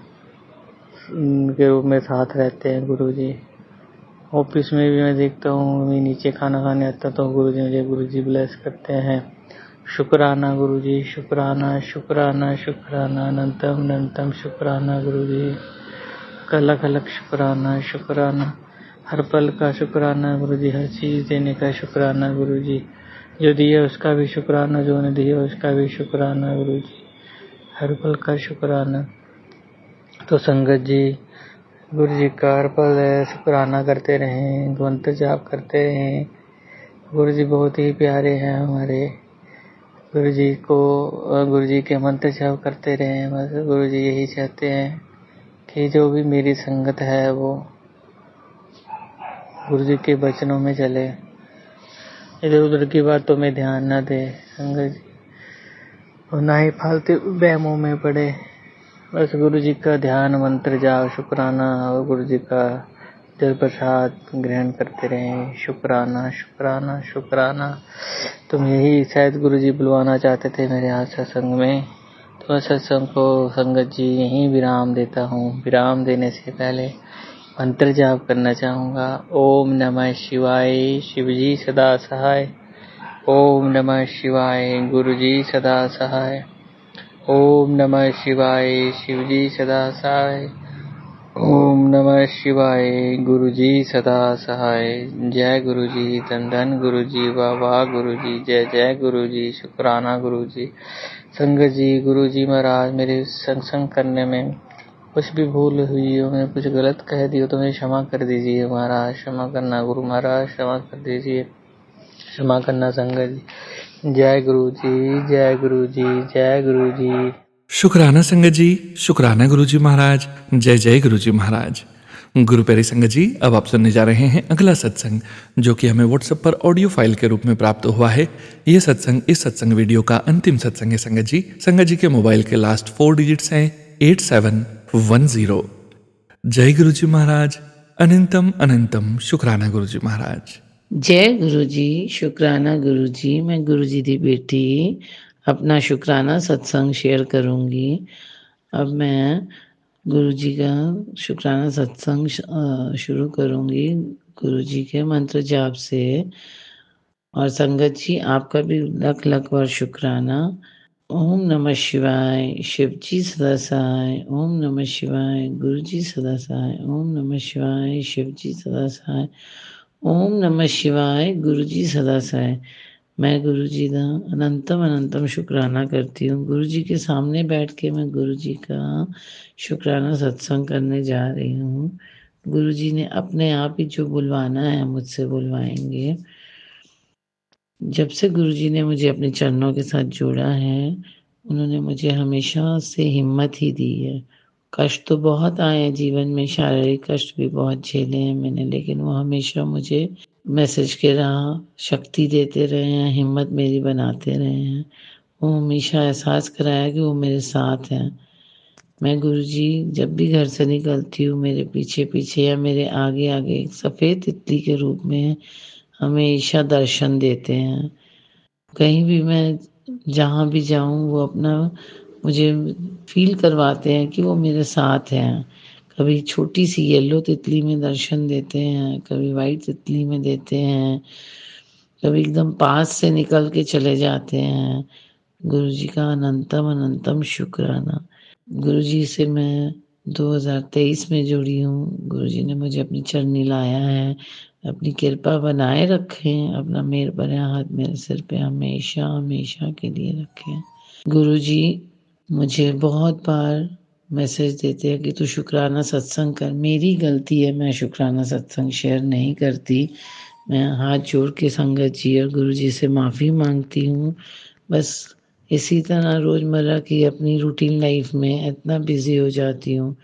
के रूप में साथ रहते हैं गुरु जी। ऑफिस में भी मैं देखता हूँ, मैं नीचे खाना खाने आता तो गुरु जी ब्लेस करते हैं। शुक्राना गुरु जी, शुक्राना शुक्राना शुक्राना, अनंतम अनंतम शुक्राना गुरु जी। अलग अलग शुक्राना शुक्राना, हर पल का शुक्राना गुरु जी, हर चीज़ देने का शुक्राना गुरु जी। जो दिया उसका भी शुक्राना, जो ने दिया उसका भी शुक्राना गुरु जी, हर पल का शुक्राना। तो संगत जी, गुरु जी का हर पल शुक्राना करते रहें, मंत्र जाप करते रहें। गुरु जी बहुत ही प्यारे हैं हमारे। गुरु जी के मंत्र जाप करते रहें। बस गुरु जी यही चाहते हैं कि जो भी मेरी संगत है वो गुरु जी के वचनों में चले, इधर उधर की बातों में ध्यान न दे संगत जी, और ना ही फालतू वहमों में पड़े। बस गुरु जी का ध्यान मंत्र जाप शुक्राना और गुरु जी का जल प्रसाद ग्रहण करते रहें। शुक्राना शुक्राना शुक्राना। तुम यही शायद गुरु जी बुलवाना चाहते थे मेरे यहाँ सत्संग में, तो सत्संग को संगत जी यहीं विराम देता हूँ। विराम देने से पहले मंत्र जाप करना चाहूँगा। ओम नमः शिवाय, शिवजी सदा सहाय। ओम नमः शिवाय, गुरुजी सदा सहाय। ओम नमः शिवाय, शिवजी सदा सहाय। ओम नमः शिवाय, गुरुजी सदा सहाय। जय गुरुजी, धन धन गुरुजी, वाह वाह गुरुजी, जय जय गुरुजी, शुक्राना गुरुजी। संगत जी, गुरुजी महाराज मेरे सत्संग करने में कुछ भी भूल हुई हो, मैंने कुछ गलत कह दिया तो मुझे क्षमा कर दीजिए महाराज, क्षमा करना गुरु महाराज, क्षमा कर दीजिए, क्षमा करना संगत जी। जय गुरु जी, जय गुरु जी, जय गुरु जी। शुक्राना संगत जी, शुक्राना गुरु जी महाराज, जय जय गुरु जी महाराज। गुरु प्यारी संगत जी, अब आप सुनने जा रहे हैं अगला सत्संग, जो कि हमें व्हाट्सएप पर ऑडियो फाइल के रूप में प्राप्त हुआ है। यह सत्संग इस सत्संग वीडियो का अंतिम सत्संग है संगत जी। संगत जी के मोबाइल के लास्ट 4 डिजिट्स हैं 8710। जय गुरु जी महाराज, अनंतम अनंतम शुक्राना गुरु जी महाराज। जय गुरु जी, शुक्राना गुरु जी। मैं गुरु जी दी बेटी अपना शुक्राना सत्संग शेयर करूंगी। अब मैं गुरु जी का शुक्राना सत्संग शुरू करूंगी गुरु जी के मंत्र जाप से। और संगत जी, आपका भी लख लख बार शुक्राना। ओम नमः शिवाय, शिव जी सदा सहाय। ओम नमः शिवाय, गुरु जी सदा सहाय। ओम नमः शिवाय, शिव जी सदा सहाय। ओम नमः शिवाय, गुरु जी सदा सहाय। मैं गुरु जी का अनंतम अनंतम शुक्राना करती हूँ। गुरु जी के सामने बैठ के मैं गुरु जी का शुक्राना सत्संग करने जा रही हूँ। गुरु जी ने अपने आप ही जो बुलवाना है मुझसे बुलवाएंगे। जब से गुरु जी ने मुझे अपने चरणों के साथ जोड़ा है, उन्होंने मुझे हमेशा से हिम्मत ही दी है। कष्ट तो बहुत आए हैं जीवन में, शारीरिक कष्ट भी बहुत झेले हैं मैंने, लेकिन वो हमेशा मुझे मैसेज के राह शक्ति देते रहे हैं, हिम्मत मेरी बनाते रहे हैं। वो हमेशा एहसास कराया कि वो मेरे साथ हैं। मैं गुरुजी जब भी घर से निकलती हूँ, मेरे पीछे पीछे या मेरे आगे आगे एक सफ़ेद तितली के रूप में हमेशा दर्शन देते हैं। कहीं भी मैं जहाँ भी जाऊँ, वो अपना मुझे फील करवाते हैं कि वो मेरे साथ हैं। कभी छोटी सी येलो तितली में दर्शन देते हैं, कभी वाइट तितली में देते हैं, कभी एकदम पास से निकल के चले जाते हैं। गुरुजी का अनंतम अनंतम शुक्राना। गुरुजी से मैं 2023 में जुड़ी हूँ। गुरुजी ने मुझे अपनी चरनी लाया है। अपनी कृपा बनाए रखें, अपना मेहर भरा हाथ मेरे सिर पे हमेशा हमेशा के लिए रखें। गुरुजी मुझे बहुत बार मैसेज देते हैं कि तू शुक्राना सत्संग कर। मेरी गलती है, मैं शुक्राना सत्संग शेयर नहीं करती। मैं हाथ जोड़ के संगत जी और गुरु जी से माफ़ी मांगती हूँ। बस इसी तरह रोज़मर्रा की अपनी रूटीन लाइफ में इतना बिज़ी हो जाती हूँ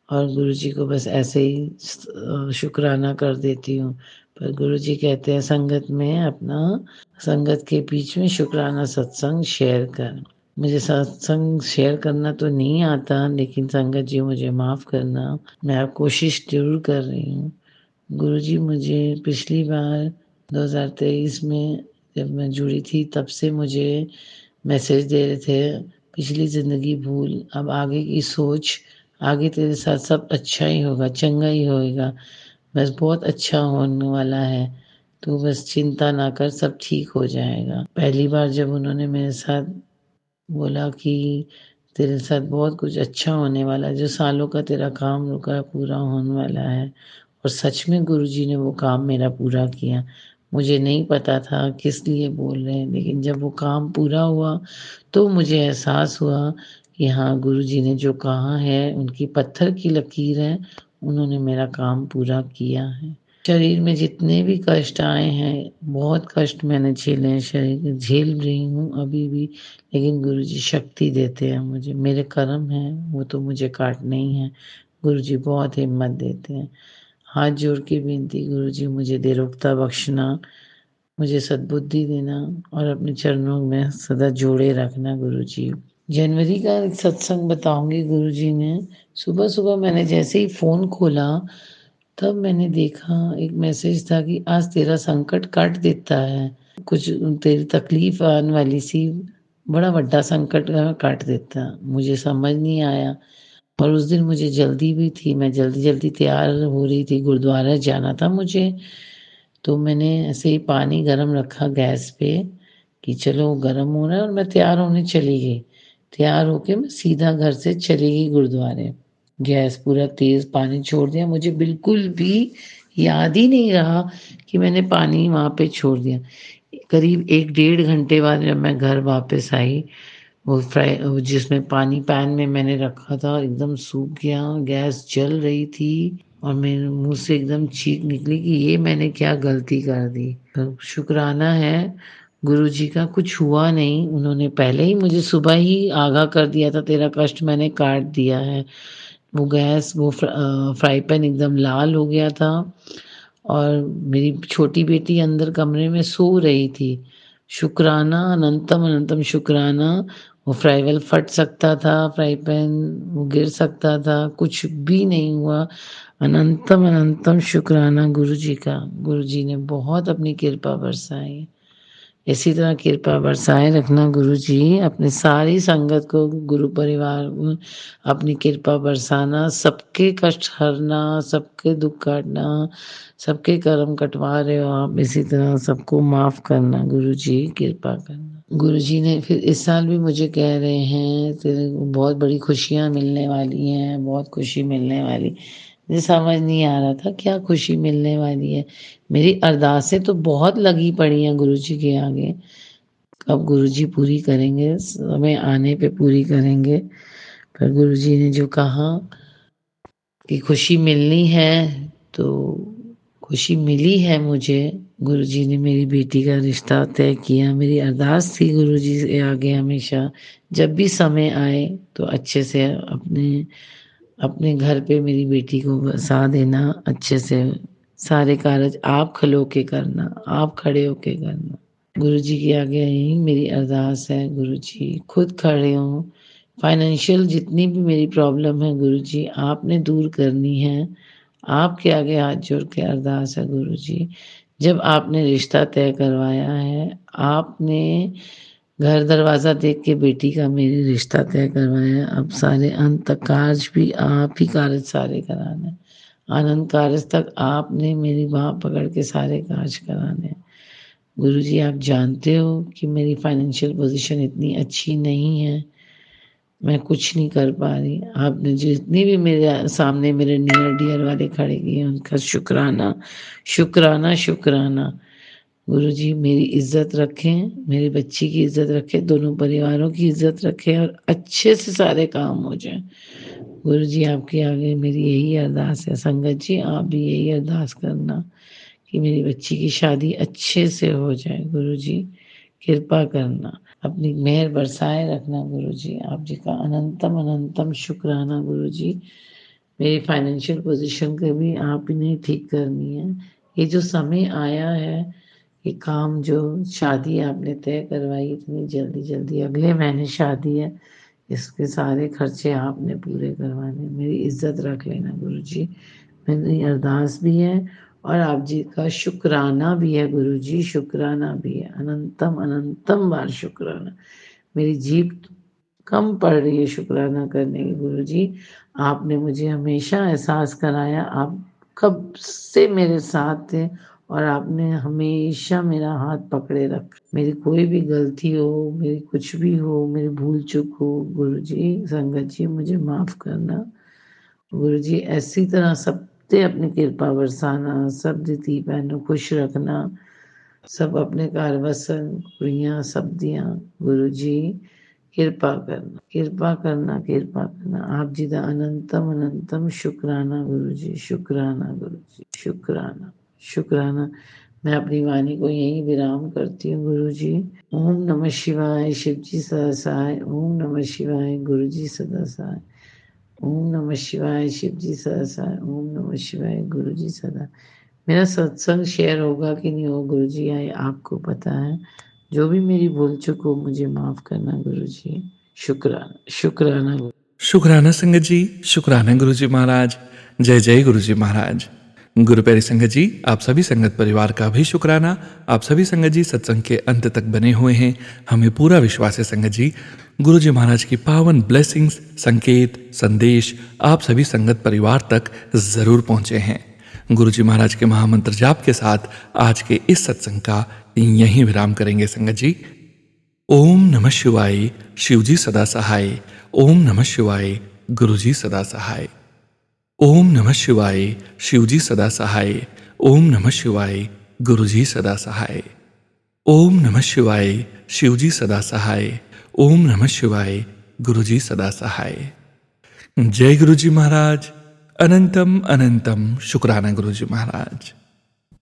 और गुरु जी को बस ऐसे ही शुक्राना कर देती हूँ। पर गुरु जी कहते हैं संगत में अपना, संगत के बीच में शुक्राना सत्संग शेयर कर। मुझे सत्संग शेयर करना तो नहीं आता, लेकिन संगत जी मुझे माफ़ करना, मैं अब कोशिश ज़रूर कर रही हूँ। गुरुजी मुझे पिछली बार 2023 में जब मैं जुड़ी थी, तब से मुझे मैसेज दे रहे थे, पिछली ज़िंदगी भूल, अब आगे की सोच, आगे तेरे साथ सब अच्छा ही होगा, चंगा ही होएगा, बस बहुत अच्छा होने वाला है, तू बस चिंता ना कर, सब ठीक हो जाएगा। पहली बार जब उन्होंने मेरे साथ बोला कि तेरे साथ बहुत कुछ अच्छा होने वाला है, जो सालों का तेरा काम रुका पूरा होने वाला है, और सच में गुरुजी ने वो काम मेरा पूरा किया। मुझे नहीं पता था किस लिए बोल रहे हैं, लेकिन जब वो काम पूरा हुआ तो मुझे एहसास हुआ कि हाँ, गुरुजी ने जो कहा है, उनकी पत्थर की लकीर है, उन्होंने मेरा काम पूरा किया है। शरीर में जितने भी कष्ट आए हैं, बहुत कष्ट मैंने झेले हैं, शरीर के झेल रही हूँ अभी भी, लेकिन गुरुजी शक्ति देते हैं मुझे। मेरे कर्म हैं, वो तो मुझे काटने ही हैं। गुरुजी बहुत हिम्मत देते हैं। हाथ जोड़ के विनती, गुरुजी मुझे निरोगता बख्शना, मुझे सद्बुद्धि देना और अपने चरणों में सदा जोड़े रखना गुरुजी। जनवरी का एक सत्संग बताऊंगी। गुरुजी ने सुबह-सुबह मैंने जैसे ही फ़ोन खोला, तब मैंने देखा एक मैसेज था कि आज तेरा संकट काट देता है। कुछ तेरी तकलीफ आने वाली सी, बड़ा बड्डा संकट काट देता। मुझे समझ नहीं आया और उस दिन मुझे जल्दी भी थी, मैं जल्दी-जल्दी तैयार हो रही थी, गुरुद्वारा जाना था मुझे। तो मैंने ऐसे ही पानी गरम रखा गैस पे कि चलो गरम हो रहा है और मैं तैयार होने चली गई। तैयार होके मैं सीधा घर से चली गई गुरुद्वारे। गैस पूरा तेज़ पानी छोड़ दिया, मुझे बिल्कुल भी याद ही नहीं रहा कि मैंने पानी वहाँ पे छोड़ दिया। करीब 1 डेढ़ घंटे बाद जब मैं घर वापस आई, वो जिसमें पानी पैन में मैंने रखा था एकदम सूख गया, गैस जल रही थी और मेरे मुँह से एकदम चीख निकली कि ये मैंने क्या गलती कर दी। तो शुक्राना है गुरुजी का, कुछ हुआ नहीं। उन्होंने पहले ही मुझे सुबह ही आगाह कर दिया था, तेरा कष्ट मैंने काट दिया है। वो गैस फ्राई पैन एकदम लाल हो गया था और मेरी छोटी बेटी अंदर कमरे में सो रही थी। शुक्राना, अनंतम अनंतम शुक्राना, वो फ्राई फट सकता था, फ्राई पैन वो गिर सकता था, कुछ भी नहीं हुआ। अनंतम अनंतम शुक्राना गुरुजी का। गुरुजी ने बहुत अपनी कृपा बरसाई। इसी तरह कृपा बरसाए रखना गुरुजी, अपनी सारी संगत को, गुरु परिवार में अपनी कृपा बरसाना, सबके कष्ट हरना, सबके दुख काटना, सबके कर्म कटवा रहे हो आप, इसी तरह सबको माफ़ करना गुरुजी, कृपा करना। गुरुजी ने फिर इस साल भी मुझे कह रहे हैं तेरे को बहुत बड़ी खुशियाँ मिलने वाली हैं, बहुत खुशी मिलने वाली। मुझे समझ नहीं आ रहा था क्या खुशी मिलने वाली है। मेरी अरदासें तो बहुत लगी पड़ी हैं गुरुजी के आगे, कब गुरुजी पूरी करेंगे, समय आने पे पूरी करेंगे। पर गुरुजी ने जो कहा कि खुशी मिलनी है, तो खुशी मिली है मुझे। गुरुजी ने मेरी बेटी का रिश्ता तय किया। मेरी अरदास थी गुरुजी से आगे हमेशा, जब भी समय आए तो अच्छे से अपने घर पे मेरी बेटी को बसा देना, अच्छे से सारे कार्य आप खलो के करना, आप खड़े होके करना। गुरुजी के आगे यही मेरी अरदास है गुरुजी, खुद खड़े हों। फाइनेंशियल जितनी भी मेरी प्रॉब्लम है गुरुजी, आपने दूर करनी है। आपके आगे हाथ जोड़ के अरदास है गुरुजी। जब आपने रिश्ता तय करवाया है, आपने घर दरवाज़ा देख के बेटी का मेरी रिश्ता तय करवाया है, अब सारे अंत तक कार्य भी आप ही कार्य सारे कराने हैं। आनंद कार्य तक आपने मेरी बाँह पकड़ के सारे कार्य कराने हैं। गुरुजी आप जानते हो कि मेरी फाइनेंशियल पोजीशन इतनी अच्छी नहीं है, मैं कुछ नहीं कर पा रही। आपने जितनी भी मेरे सामने मेरे नियर डियर वाले खड़े किए हैं, उनका शुक्राना, शुक्राना, शुक्राना। गुरुजी मेरी इज़्ज़त रखें, मेरे बच्ची की इज़्ज़त रखें, दोनों परिवारों की इज़्ज़त रखें और अच्छे से सारे काम हो जाएँ। गुरुजी आपके आगे मेरी यही अरदास है। संगत जी आप भी यही अरदास करना कि मेरी बच्ची की शादी अच्छे से हो जाए। गुरुजी कृपा करना, अपनी मेहर बरसाए रखना गुरुजी। आप जी का अनंतम अनंतम शुक्राना गुरुजी। मेरी फाइनेंशियल पोजीशन को भी आप ही ने ठीक करनी है। ये जो समय आया है, ये काम जो शादी आपने तय करवाई इतनी जल्दी-जल्दी, अगले महीने शादी है, इसके सारे खर्चे आपने पूरे करवाने। मेरी इज़्ज़त रख लेना गुरुजी। मेरी अरदास भी है और आप जी का शुक्राना भी है गुरुजी, शुक्राना भी है। अनंतम अनंतम बार शुक्राना। मेरी जीभ कम पड़ रही है शुक्राना करने की गुरुजी। आपने मुझे हमेशा एहसास कराया, आप कब से मेरे साथ थे और आपने हमेशा मेरा हाथ पकड़े रखा। मेरी कोई भी गलती हो, मेरी कुछ भी हो, मेरी भूल-चूक हो, गुरुजी, संगत जी मुझे माफ़ करना। गुरुजी ऐसी तरह सब ते अपनी कृपा बरसाना, सब दी बहनों खुश रखना, सब अपने घर वसन, कुड़ियाँ सब दियाँ। गुरुजी कृपा करना, कृपा करना, कृपा करना। आप जी दा अनंतम अनंतम शुक्राना गुरुजी, शुक्राना गुरुजी, शुक्राना, शुक्राना। मैं अपनी वाणी को यहीं विराम करती हूँ गुरु जी। ओम नमः शिवाय, शिव जी सदा सहाय। ओम नमः शिवाय, गुरु जी सदा सहाय। ओम नमः शिवाय, शिव जी सदा सहाय। ओम नमः शिवाय, गुरु जी सदा। मेरा सत्संग शेयर होगा कि नहीं होगा गुरु जी, आए आपको पता है। जो भी मेरी भूल चूक हो मुझे माफ करना गुरु जी। शुक्राना, शुक्राना। शुक्राना संगत जी, शुक्राना गुरु जी महाराज। जय जय गुरु जी महाराज। गुरु प्यारी संगत जी, आप सभी संगत परिवार का भी शुक्राना। आप सभी संगत जी सत्संग के अंत तक बने हुए हैं। हमें पूरा विश्वास है संगत जी, गुरु जी महाराज की पावन ब्लेसिंग्स, संकेत, संदेश आप सभी संगत परिवार तक जरूर पहुंचे हैं। गुरु जी महाराज के महामंत्र जाप के साथ आज के इस सत्संग का यहीं विराम करेंगे संगत जी। ओम नमः शिवाय, शिवजी सदा सहाय। ओम नमः शिवाय, गुरुजी सदा सहाय। ओम नमः शिवाय, शिवजी सदा सहाय। ओम नमः शिवाय, गुरुजी सदा सहाय। ओम नमः शिवाय, शिवजी सदा सहाय। ओम नमः शिवाय, गुरुजी सदा सहाय। जय गुरुजी महाराज। अनंतम अनंतम शुक्राना गुरुजी महाराज।